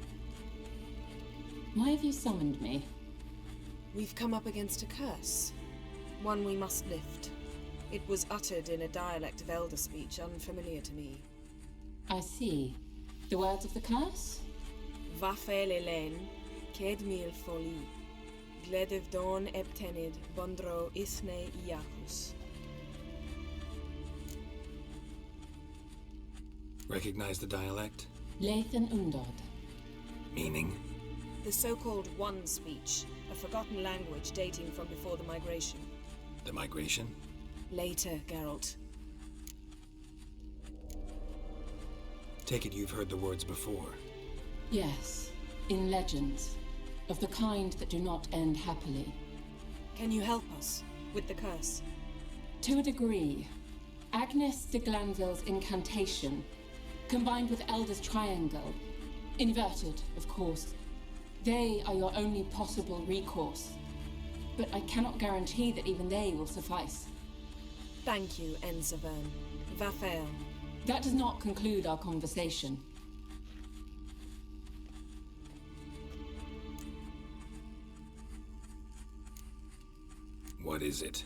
Why have you summoned me? We've come up against a curse. One we must lift. It was uttered in a dialect of Elder speech unfamiliar to me. I see. The words of the curse? Vafel Elen, Ked mil foli, Gledev don eptenid, Bondro isne Iakus. Recognize the dialect? Lathan Undod. Meaning? The so-called One speech, a forgotten language dating from before the migration. The migration? Later, Geralt. Take it you've heard the words before. Yes, in legends, of the kind that do not end happily. Can you help us with the curse? To a degree. Agnes de Glanville's incantation, combined with Elder's triangle, inverted, of course. They are your only possible recourse. But I cannot guarantee that even they will suffice. Thank you, Enzavern. Vafel. That does not conclude our conversation. What is it?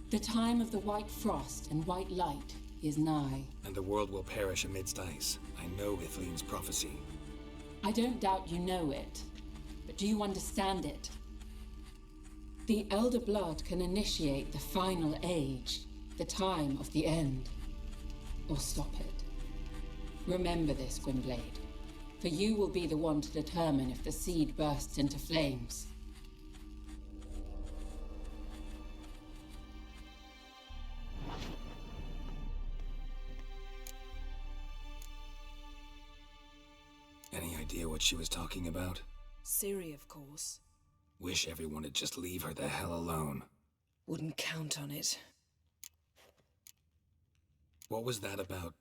The time of the white frost and white light is nigh. And the world will perish amidst ice. I know Ithleen's prophecy. I don't doubt you know it, but do you understand it? The Elder Blood can initiate the final age, the time of the end, or stop it. Remember this, Gwynblade, for you will be the one to determine if the seed bursts into flames. Any idea what she was talking about? Ciri, of course. Wish everyone would just leave her the hell alone. Wouldn't count on it. What was that about?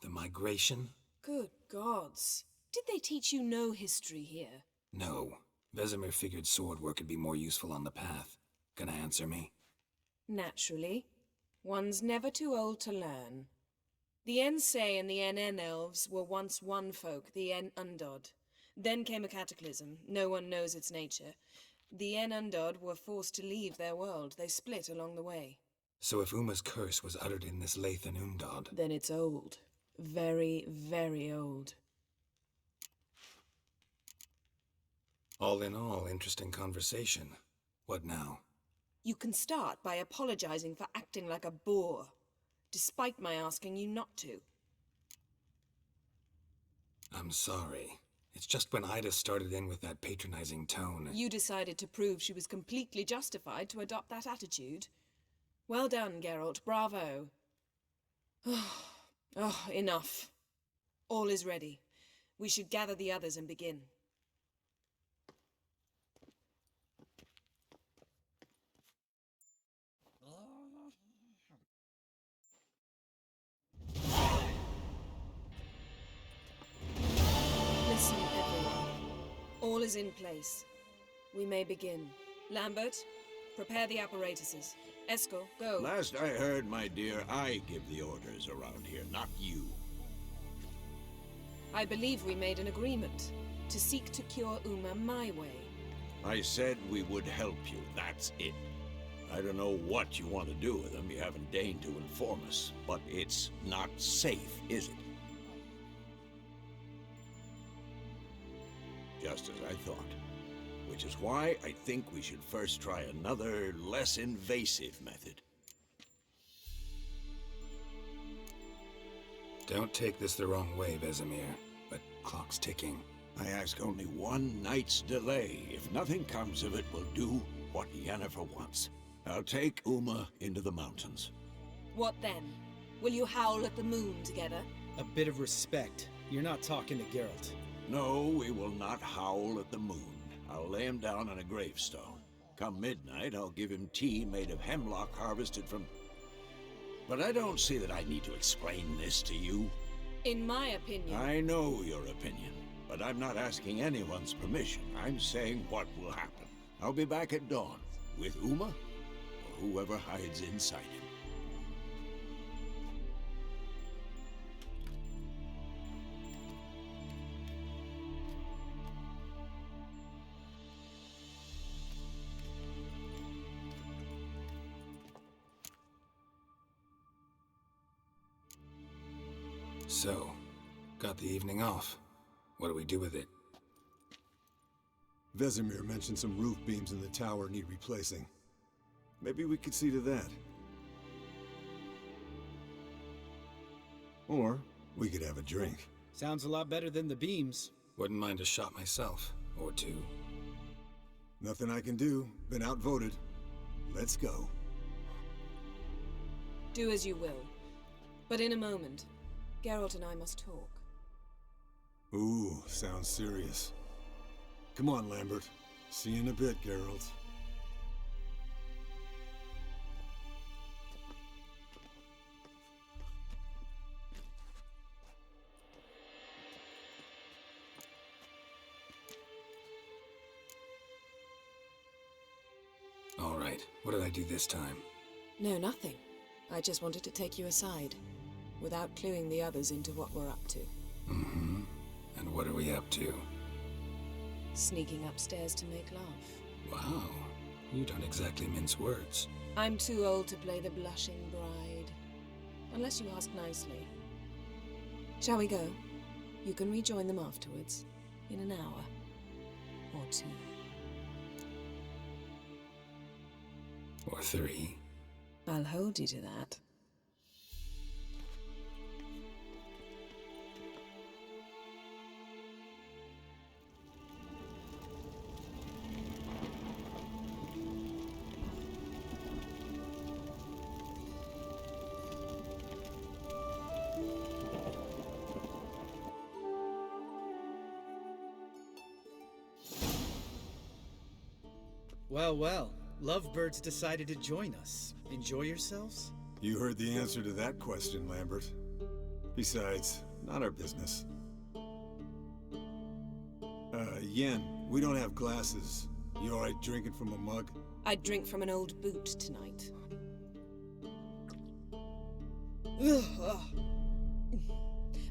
The migration? Good gods. Did they teach you no history here? No. Vesemir figured sword work would be more useful on the path. Gonna answer me? Naturally. One's never too old to learn. The Ensei and the NN elves were once one folk, the En Undod. Then came a cataclysm. No one knows its nature. The En Undod were forced to leave their world. They split along the way. So if Uma's curse was uttered in this Lathan Undod... Then it's old. Very, very old. All in all, interesting conversation. What now? You can start by apologizing for acting like a boor, despite my asking you not to. I'm sorry. It's just when Ida started in with that patronizing tone... You decided to prove she was completely justified to adopt that attitude. Well done, Geralt. Bravo. Oh, enough. All is ready. We should gather the others and begin. Listen, everyone. All is in place. We may begin. Lambert, prepare the apparatuses. Eskel, go. Last I heard, my dear, I give the orders around here, not you. I believe we made an agreement to seek to cure Uma my way. I said we would help you, that's it. I don't know what you want to do with them, you haven't deigned to inform us, but it's not safe, is it? Just as I thought. Which is why I think we should first try another, less invasive method. Don't take this the wrong way, Vesemir, but clock's ticking. I ask only one night's delay. If nothing comes of it, we'll do what Yennefer wants. I'll take Uma into the mountains. What then? Will you howl at the moon together? A bit of respect. You're not talking to Geralt. No, we will not howl at the moon. I'll lay him down on a gravestone. Come midnight, I'll give him tea made of hemlock harvested from... But I don't see that I need to explain this to you. In my opinion... I know your opinion, but I'm not asking anyone's permission. I'm saying what will happen. I'll be back at dawn, with Uma, or whoever hides inside him. So, got the evening off. What do we do with it? Vesemir mentioned some roof beams in the tower need replacing. Maybe we could see to that. Or we could have a drink. Sounds a lot better than the beams. Wouldn't mind a shot myself, or two. Nothing I can do. Been outvoted. Let's go. Do as you will. But in a moment, Geralt and I must talk. Ooh, sounds serious. Come on, Lambert. See you in a bit, Geralt. All right, what did I do this time? No, nothing. I just wanted to take you aside, without cluing the others into what we're up to. Mm-hmm. And what are we up to? Sneaking upstairs to make love. Wow, you don't exactly mince words. I'm too old to play the blushing bride. unless you ask nicely. Shall we go? You can rejoin them afterwards, in an hour or 2. Or 3. I'll hold you to that. Well, well. Lovebirds decided to join us. Enjoy yourselves? You heard the answer to that question, Lambert. Besides, not our business. Yen, we don't have glasses. You alright drinking from a mug? I'd drink from an old boot tonight.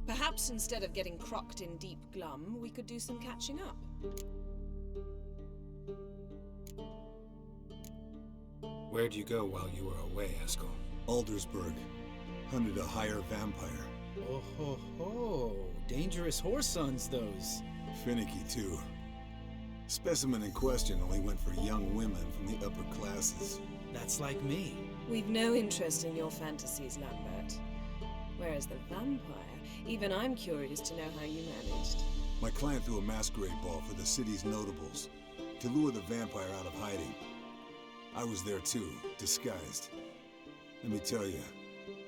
Perhaps instead of getting crocked in deep glum, we could do some catching up. Where'd you go while you were away, Eskel? Aldersburg. Hunted a higher vampire. Oh ho ho! Dangerous horse sons, those. Finicky, too. Specimen in question only went for young women from the upper classes. That's like me. We've no interest in your fantasies, Lambert. Whereas the vampire, even I'm curious to know how you managed. My client threw a masquerade ball for the city's notables to lure the vampire out of hiding. I was there too, disguised. Let me tell you,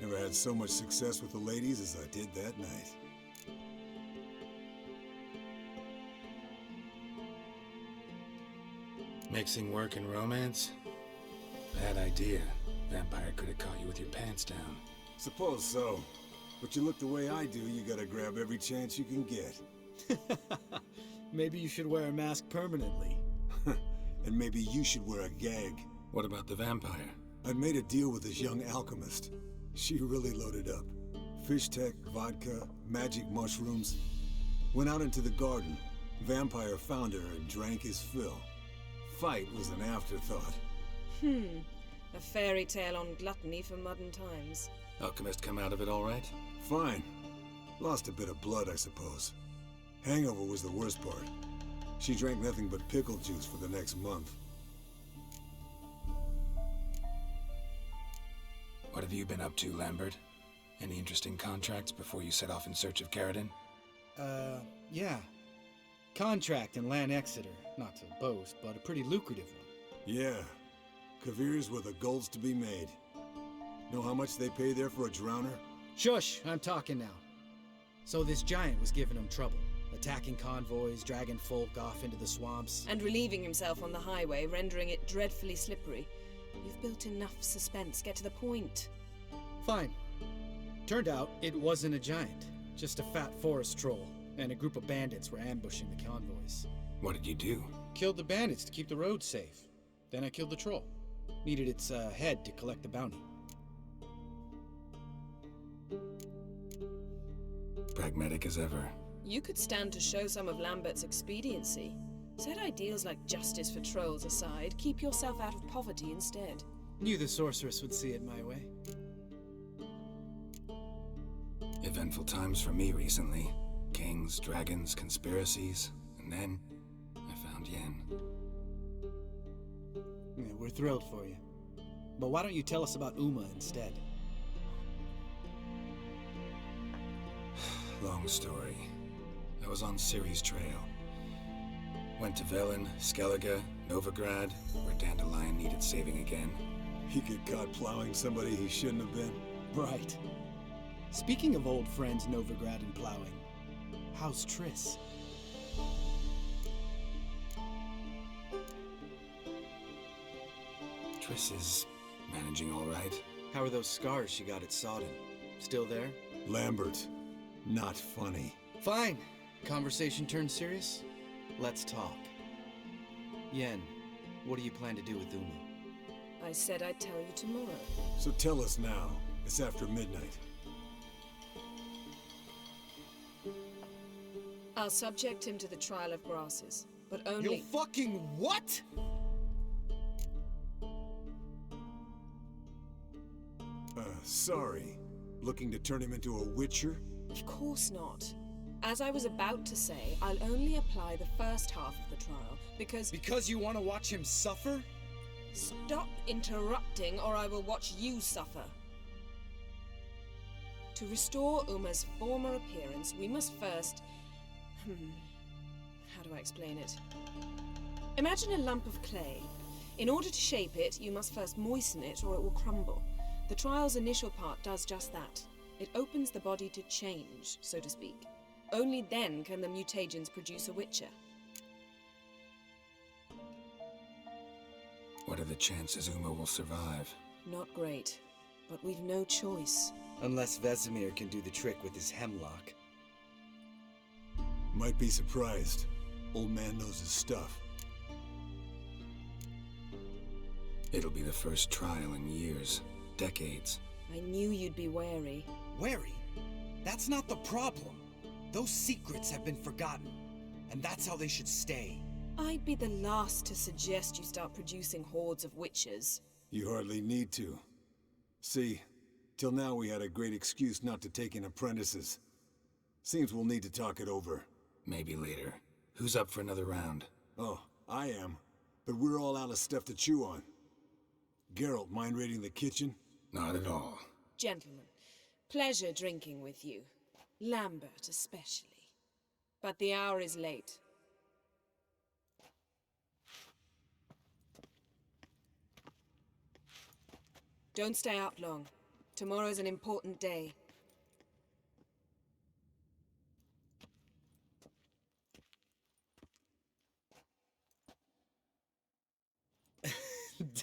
never had so much success with the ladies as I did that night. Mixing work and romance? Bad idea. Vampire could have caught you with your pants down. Suppose so. But you look the way I do, you gotta grab every chance you can get. Maybe you should wear a mask permanently. And maybe you should wear a gag. What about the vampire? I'd made a deal with this young alchemist. She really loaded up. Fish tech, vodka, magic mushrooms. Went out into the garden. Vampire found her and drank his fill. Fight was an afterthought. A fairy tale on gluttony for modern times. Alchemist come out of it all right? Fine. Lost a bit of blood, I suppose. Hangover was the worst part. She drank nothing but pickle juice for the next month. What have you been up to, Lambert? Any interesting contracts before you set off in search of Caradon? Yeah. Contract in Lan Exeter. Not to boast, but a pretty lucrative one. Yeah. Kavir's were the gold's to be made. Know how much they pay there for a drowner? Shush! I'm talking now. So this giant was giving him trouble. Attacking convoys, dragging folk off into the swamps. And relieving himself on the highway, rendering it dreadfully slippery. You've built enough suspense. Get to the point. Fine. Turned out it wasn't a giant. Just a fat forest troll. And a group of bandits were ambushing the convoys. What did you do? Killed the bandits to keep the road safe. Then I killed the troll. Needed its head to collect the bounty. Pragmatic as ever. You could stand to show some of Lambert's expediency. Set ideals like justice for trolls aside, keep yourself out of poverty instead. Knew the sorceress would see it my way. Eventful times for me recently. Kings, dragons, conspiracies, and then I found Yen. Yeah, we're thrilled for you. But why don't you tell us about Uma instead? Long story. I was on Ciri's trail. Went to Velen, Skellige, Novigrad, where Dandelion needed saving again. He get caught plowing somebody he shouldn't have been. Right. Speaking of old friends Novigrad and plowing, how's Triss? Triss is managing all right. How are those scars she got at Sodden? Still there? Lambert, not funny. Fine. Conversation turned serious? Let's talk. Yen, what do you plan to do with Uma? I said I'd tell you tomorrow. So tell us now. It's after midnight. I'll subject him to the trial of grasses, but only— You fucking what?! Sorry. Looking to turn him into a witcher? Of course not. As I was about to say, I'll only apply the first half of the trial, because... Because you want to watch him suffer? Stop interrupting, or I will watch you suffer. To restore Uma's former appearance, we must first... How do I explain it? Imagine a lump of clay. In order to shape it, you must first moisten it, or it will crumble. The trial's initial part does just that. It opens the body to change, so to speak. Only then can the mutagens produce a witcher. What are the chances Uma will survive? Not great, but we've no choice. Unless Vesemir can do the trick with his hemlock. Might be surprised. Old man knows his stuff. It'll be the first trial in years, decades. I knew you'd be wary. Wary? That's not the problem. Those secrets have been forgotten, and that's how they should stay. I'd be the last to suggest you start producing hordes of witches. You hardly need to. See, till now we had a great excuse not to take in apprentices. Seems we'll need to talk it over. Maybe later. Who's up for another round? Oh, I am. But we're all out of stuff to chew on. Geralt, mind raiding the kitchen? Not at all. Gentlemen, pleasure drinking with you. Lambert especially. But the hour is late. Don't stay up long. Tomorrow's an important day.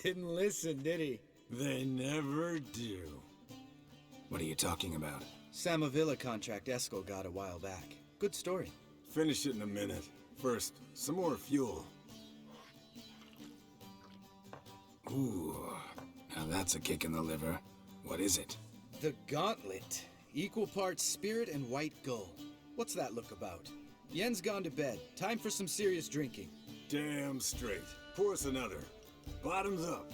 Didn't listen, did he? They never do. What are you talking about? Samavilla contract Eskel got a while back. Good story. Finish it in a minute. First, some more fuel. Ooh, now that's a kick in the liver. What is it? The Gauntlet. Equal parts spirit and white gull. What's that look about? Yen's gone to bed. Time for some serious drinking. Damn straight. Pour us another. Bottoms up.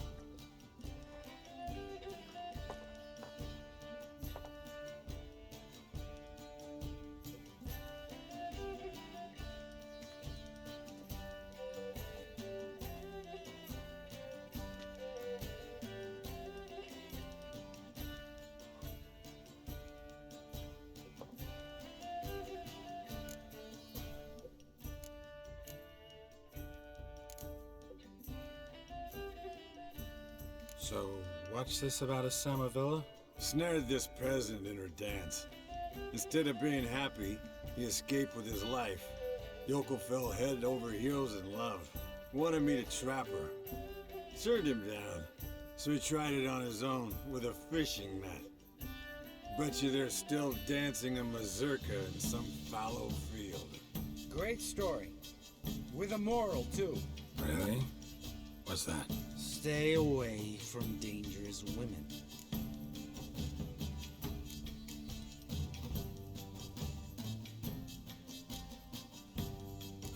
So, what's this about a Samavilla? Snared this peasant in her dance. Instead of being happy, he escaped with his life. Yoko fell head over heels in love. Wanted me to trap her. Turned him down, so he tried it on his own with a fishing net. Bet you they're still dancing a mazurka in some fallow field. Great story. With a moral, too. Really? What's that? Stay away from dangerous women.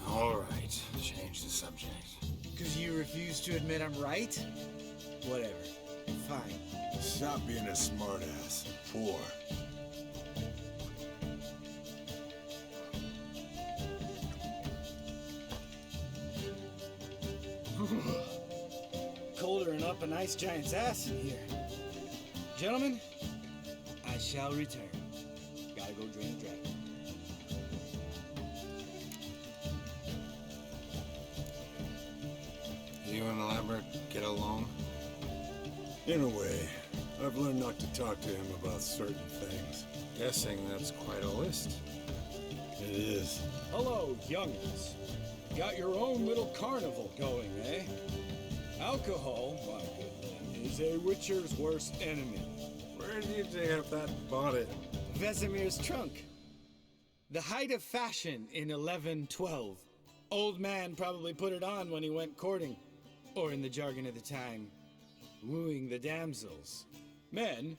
All right, change the subject. Because you refuse to admit I'm right? Whatever. Fine. Stop being a smartass. Poor. Colder and up a nice giant's ass in here. Gentlemen, I shall return. Gotta go drain a dragon. You and Lambert get along? In a way. I've learned not to talk to him about certain things. Guessing that's quite a list. It is. Hello, youngins. Got your own little carnival going, eh? Alcohol, my good man, is a witcher's worst enemy. Where did you dig up that bonnet? Vesemir's trunk. The height of fashion in 1112. Old man probably put it on when he went courting. Or in the jargon of the time, wooing the damsels. Men,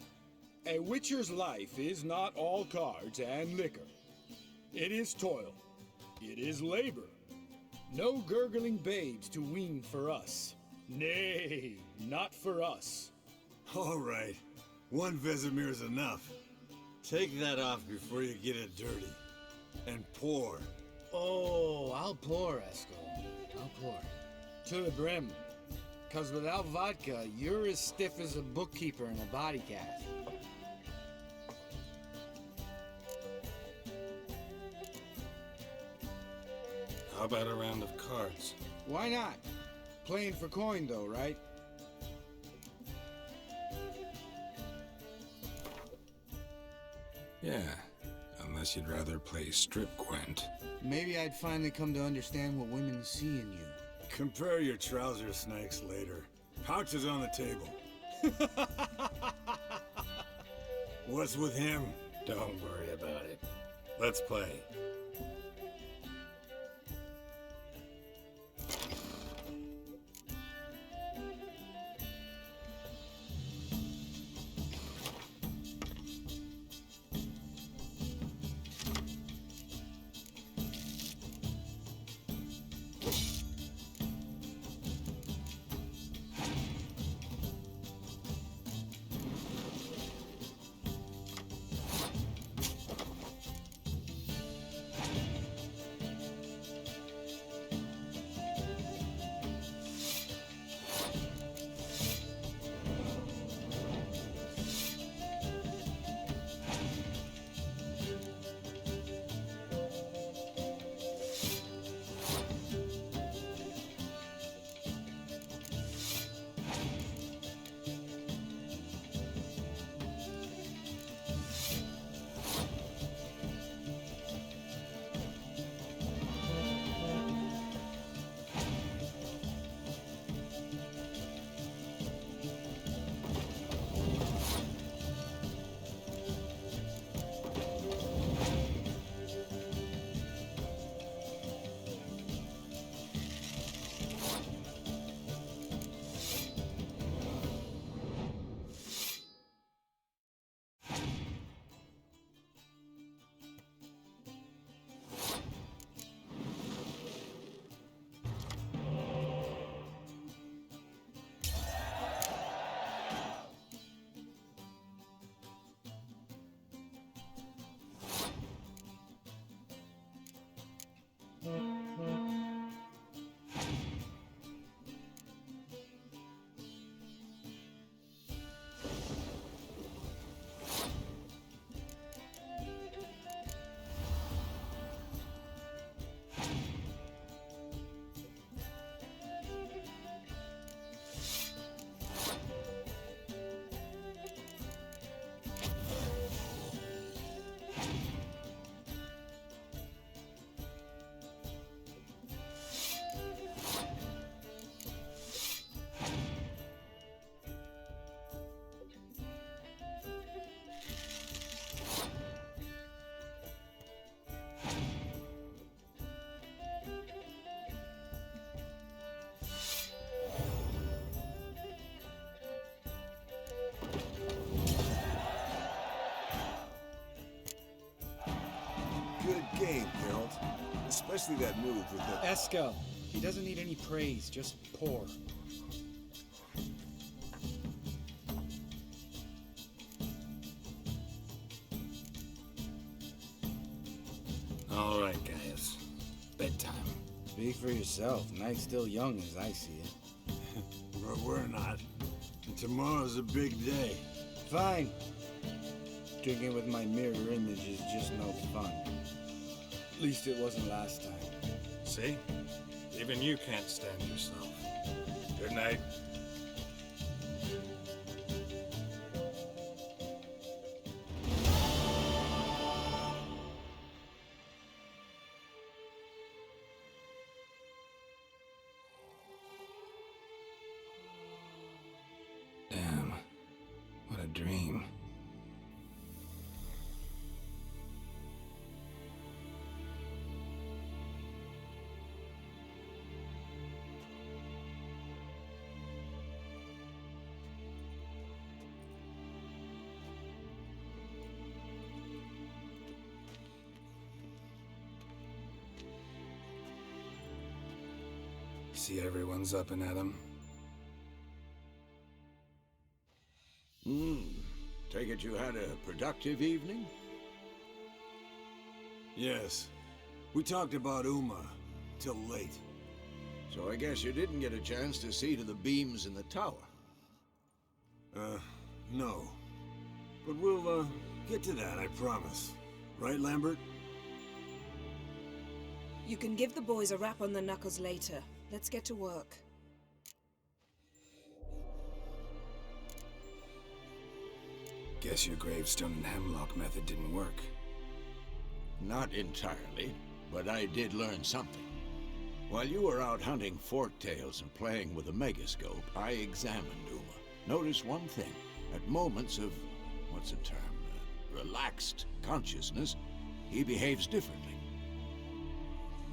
a witcher's life is not all cards and liquor. It is toil. It is labor. No gurgling babes to wean for us. Nay, not for us. All right. One Vesemir's enough. Take that off before you get it dirty. And pour. Oh, I'll pour, Esco. I'll pour. To the brim. 'Cause without vodka, you're as stiff as a bookkeeper in a body cast. How about a round of cards? Why not? Playing for coin, though, right? Yeah, unless you'd rather play strip Gwent. Maybe I'd finally come to understand what women see in you. Compare your trouser snakes later. Pouch is on the table. What's with him? Don't worry about it. Let's play. Good game, Geralt. Especially that move with the... Esco, he doesn't need any praise, just pour. All right, guys. Bedtime. Speak for yourself. Night's still young as I see it. But we're not. And tomorrow's a big day. Fine. Drinking with my mirror image is just no fun. At least it wasn't last time. See? Even you can't stand yourself. Good night. Damn. What a dream. See everyone's up and at 'em. Take Take it you had a productive evening? Yes. We talked about Uma till late. So I guess you didn't get a chance to see to the beams in the tower. No. But we'll, get to that, I promise. Right, Lambert? You can give the boys a rap on the knuckles later. Let's get to work. Guess your gravestone and hemlock method didn't work. Not entirely, but I did learn something. While you were out hunting forktails and playing with a megascope, I examined Uma. Notice one thing. At moments of, what's the term, relaxed consciousness, he behaves differently.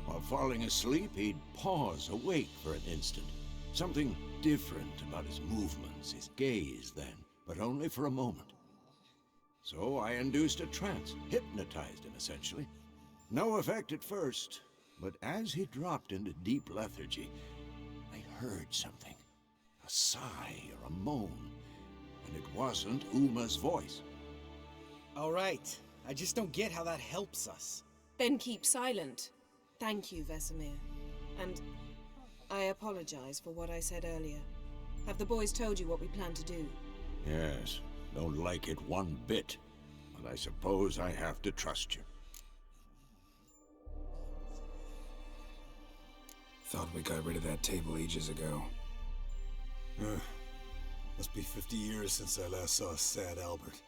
While falling asleep, he'd pause, awake for an instant. Something different about his movements, his gaze then, but only for a moment. So I induced a trance, hypnotized him essentially. No effect at first, but as he dropped into deep lethargy, I heard something. A sigh or a moan, and it wasn't Uma's voice. All right. I just don't get how that helps us. Then keep silent. Thank you, Vesemir. And I apologize for what I said earlier. Have the boys told you what we plan to do? Yes, don't like it one bit, but I suppose I have to trust you. Thought we got rid of that table ages ago. Must be 50 years since I last saw sad Albert.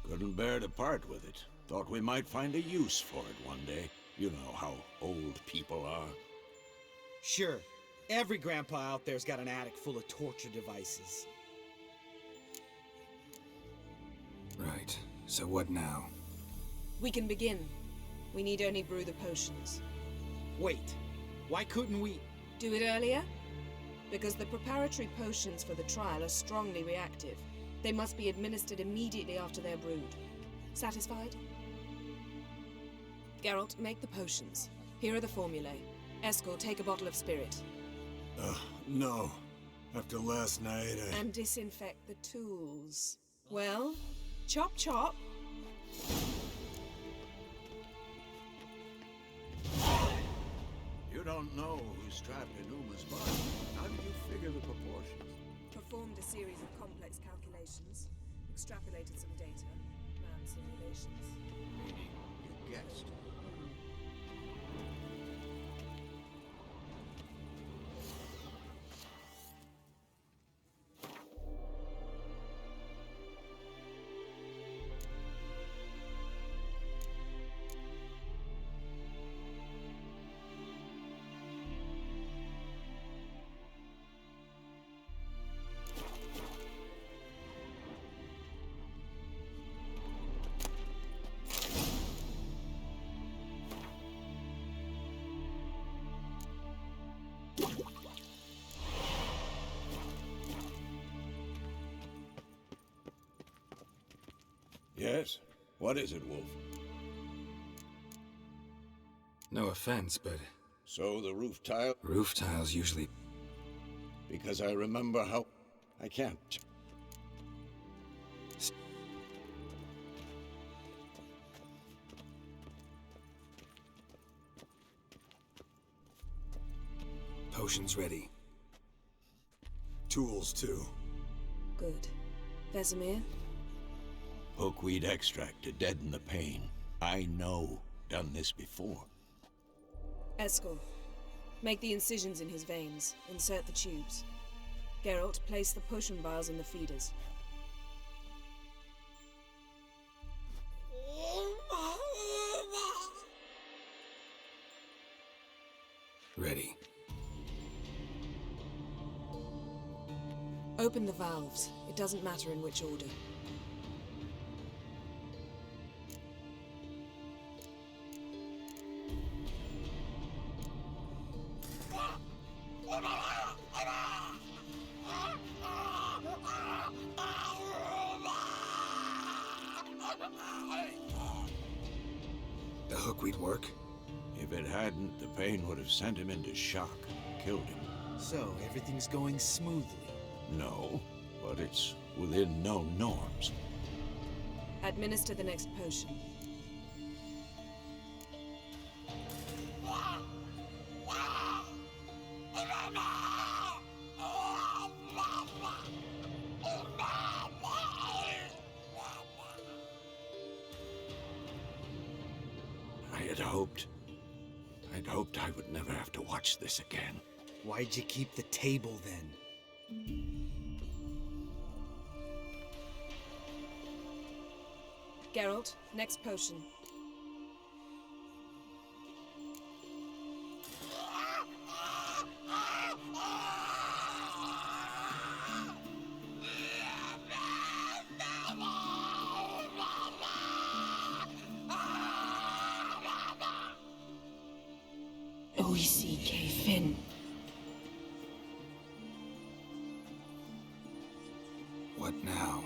Couldn't bear to part with it. Thought we might find a use for it one day. You know how old people are. Sure. Every grandpa out there's got an attic full of torture devices. Right. So what now? We can begin. We need only brew the potions. Wait. Why couldn't we... Do it earlier? Because the preparatory potions for the trial are strongly reactive. They must be administered immediately after they're brewed. Satisfied? Geralt, make the potions. Here are the formulae. Eskel, take a bottle of spirit. No. After last night, And disinfect the tools. Well, chop chop. You don't know who's trapped in Uma's body. How did you figure the proportions? Performed a series of complex calculations. Extrapolated some data. Ran simulations. Meaning, you guessed. Yes? What is it, Wolf? No offense, but... So the roof tile? Roof tiles usually... Because I remember how... I can't... Potions ready. tools too. Good. Vesemir? Hookweed extract to deaden the pain. I know. Done this before. Eskel, make the incisions in his veins. Insert the tubes. Geralt, place the potion vials in the feeders. Ready. Open the valves. It doesn't matter in which order. The hookweed work? If it hadn't, the pain would have sent him into shock, killed him. So, everything's going smoothly. No, but it's within known norms. Administer the next potion. I'd hoped I would never have to watch this again. Why'd you keep the table then? Geralt, next potion. O-E-C-K Finn. What now?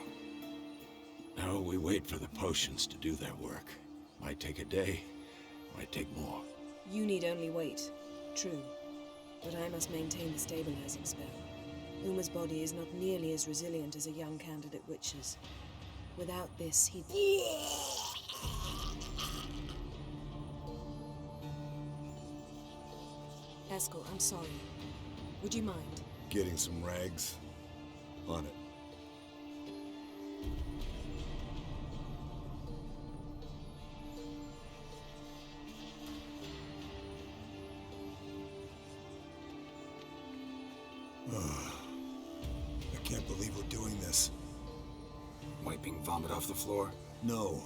Now we wait for the potions to do their work. Might take a day, might take more. You need only wait. True. But I must maintain the stabilizing spell. Uma's body is not nearly as resilient as a young candidate witch's. Without this, he'd... Eskel, I'm sorry. Would you mind? Getting some rags? On it. I can't believe we're doing this. Wiping vomit off the floor? No,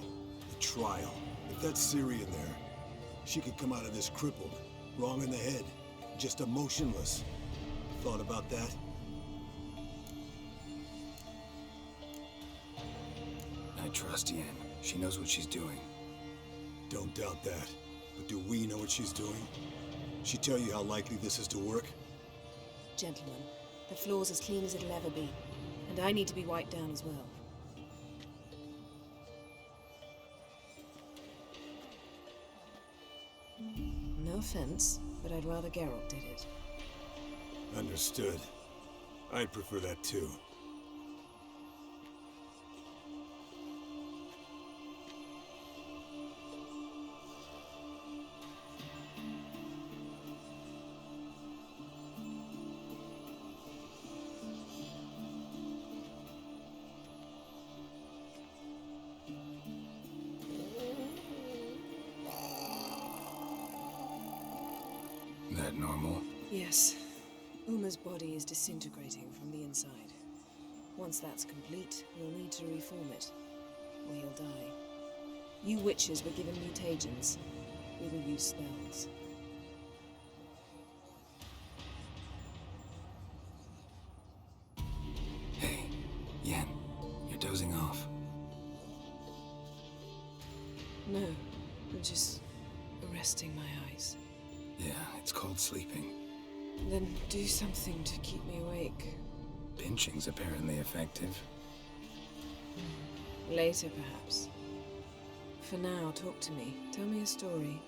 the trial. If that's Ciri in there, she could come out of this crippled, wrong in the head, just emotionless. Thought about that? I trust Yen. She knows what she's doing. Don't doubt that. But do we know what she's doing? She tell you how likely this is to work? Gentlemen, the floor's as clean as it'll ever be. And I need to be wiped down as well. No offense, but I'd rather Geralt did it. Understood. I'd prefer that too. That normal? Yes. Uma's body is disintegrating from the inside. Once that's complete, we'll need to reform it, or he'll die. You witches were given mutagens. We will use spells. Hey, Yen, you're dozing off. No, I'm just resting my eyes. Yeah, it's called sleeping. Then do something to keep me awake. Pinching's apparently effective. Later, perhaps. For now, talk to me. Tell me a story.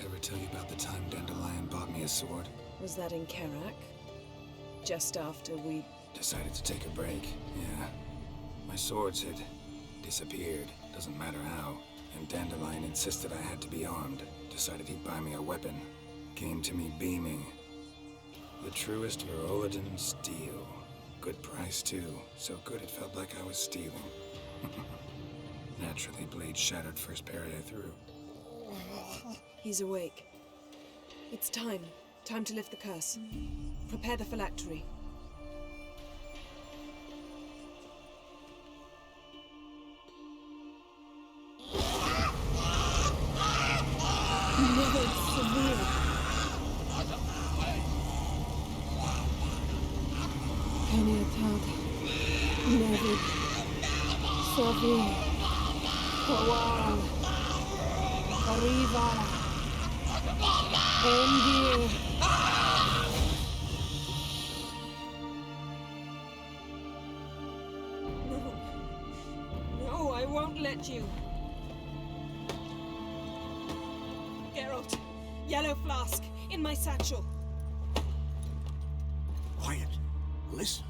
Ever tell you about the time Dandelion bought me a sword? Was that in Kerak? Just after we... Decided to take a break, yeah. My swords had disappeared, doesn't matter how. And Dandelion insisted I had to be armed. Decided he'd buy me a weapon. Came to me beaming. The truest Verolidan steel. Good price too. So good it felt like I was stealing. Naturally, blade shattered first parry I threw. He's awake. It's time. Time to lift the curse. Prepare the phylactery. Peniatad, Nevid, Sovi, Kawal, Arriva, Endir. No, I won't let you. Geralt, yellow flask, in my satchel. Quiet. listen.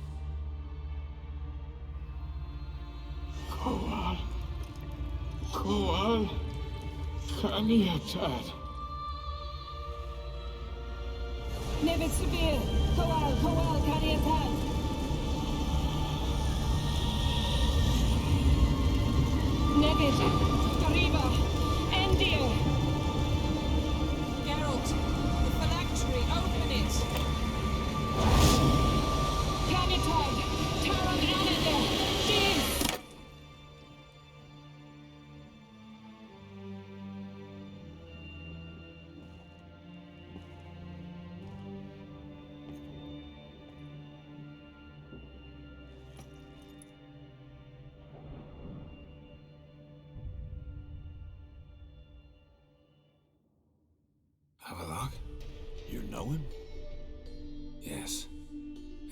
Koal. Koal. Kaniatad. Nevid Severe, Koal, Kadiatan. Nevid, Kariba, Endir. Geralt, the phylactery, open it! Kanitide, Taran Anada, Diz. Havelock? You know him? Yes.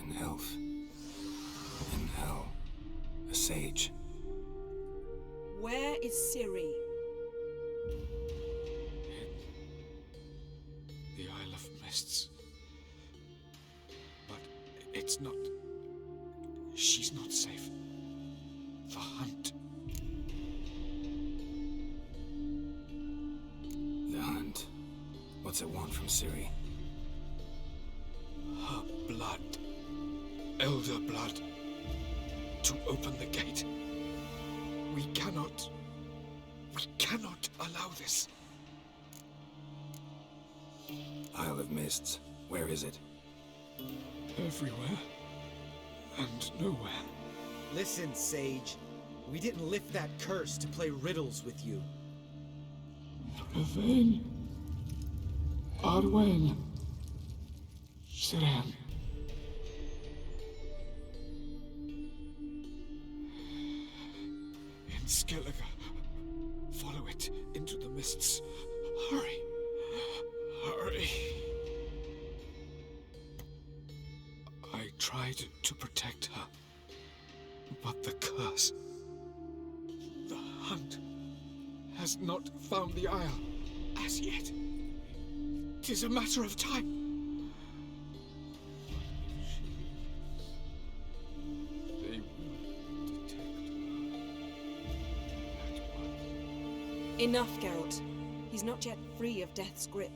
An elf. In hell. A sage. Where is Ciri? The Isle of Mists. But it's not... She's not safe. The hunt. The hunt. What's it want from Ciri? Her blood. Elder blood. To open the gate. We cannot allow this. Isle of Mists. Where is it? Everywhere. And nowhere. Listen, Sage. We didn't lift that curse to play riddles with you. Yvain. Arwen. Siren. In Skellige. Follow it into the mists. Hurry. Hurry. I tried to protect her. But the curse... The hunt has not found the Isle as yet. 'Tis a matter of time. They will detect her at once. Enough, Geralt. He's not yet free of death's grip.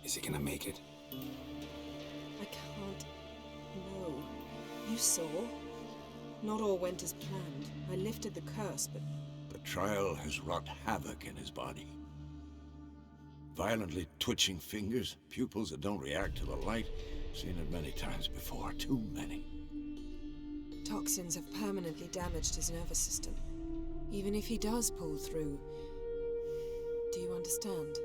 Is he gonna make it? I can't... No. You saw? Not all went as planned. I lifted the curse, but... The trial has wrought havoc in his body. Violently twitching fingers, pupils that don't react to the light. Seen it many times before, too many. Toxins have permanently damaged his nervous system. Even if he does pull through... Do you understand?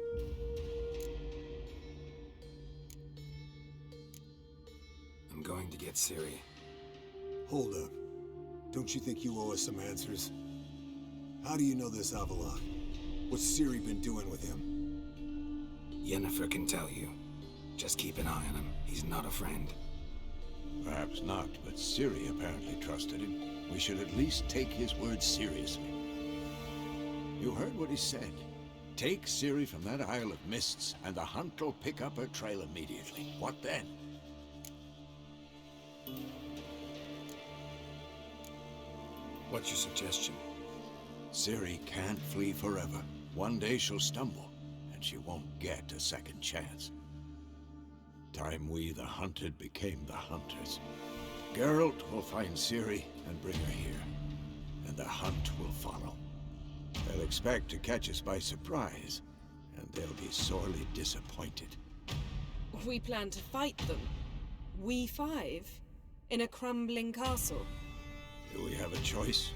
I'm going to get Ciri. Hold up. Don't you think you owe us some answers? How do you know this Avalon? What's Ciri been doing with him? Yennefer can tell you. Just keep an eye on him. He's not a friend. Perhaps not, but Ciri apparently trusted him. We should at least take his words seriously. You heard what he said. Take Ciri from that Isle of Mists, and the hunt will pick up her trail immediately. What then? What's your suggestion? Ciri can't flee forever. One day she'll stumble, and she won't get a second chance. Time we, the hunted, became the hunters. Geralt will find Ciri and bring her here, and the hunt will follow. They'll expect to catch us by surprise, and they'll be sorely disappointed. We plan to fight them. We five? In a crumbling castle? Do we have a choice?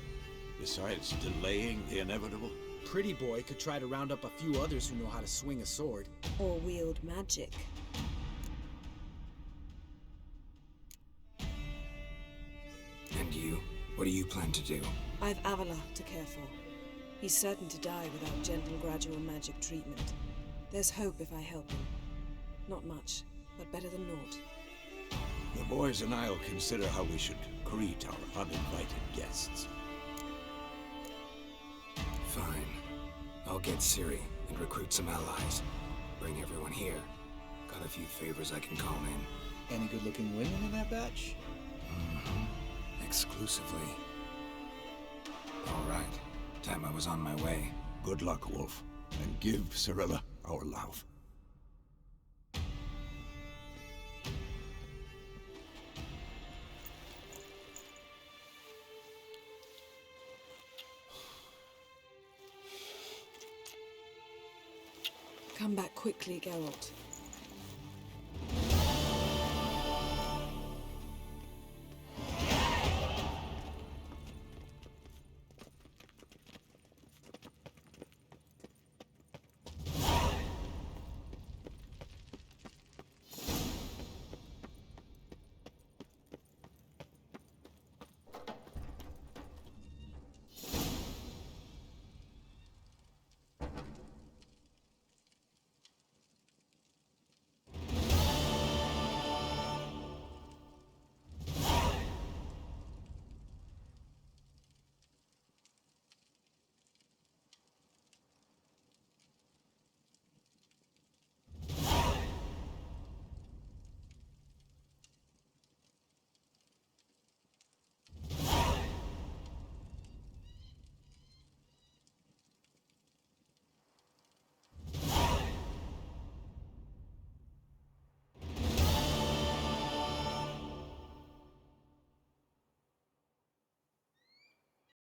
Besides delaying the inevitable? Pretty Boy could try to round up a few others who know how to swing a sword. Or wield magic. And you? What do you plan to do? I've Avala to care for. He's certain to die without gentle, gradual magic treatment. There's hope if I help him. Not much, but better than naught. The boys and I'll consider how we should greet our uninvited guests. Fine. I'll get Ciri and recruit some allies. Bring everyone here. Got a few favors I can call in. Any good-looking women in that batch? Exclusively. All right. Time I was on my way. Good luck, Wolf. And give Cirilla our love. Come back quickly, Geralt.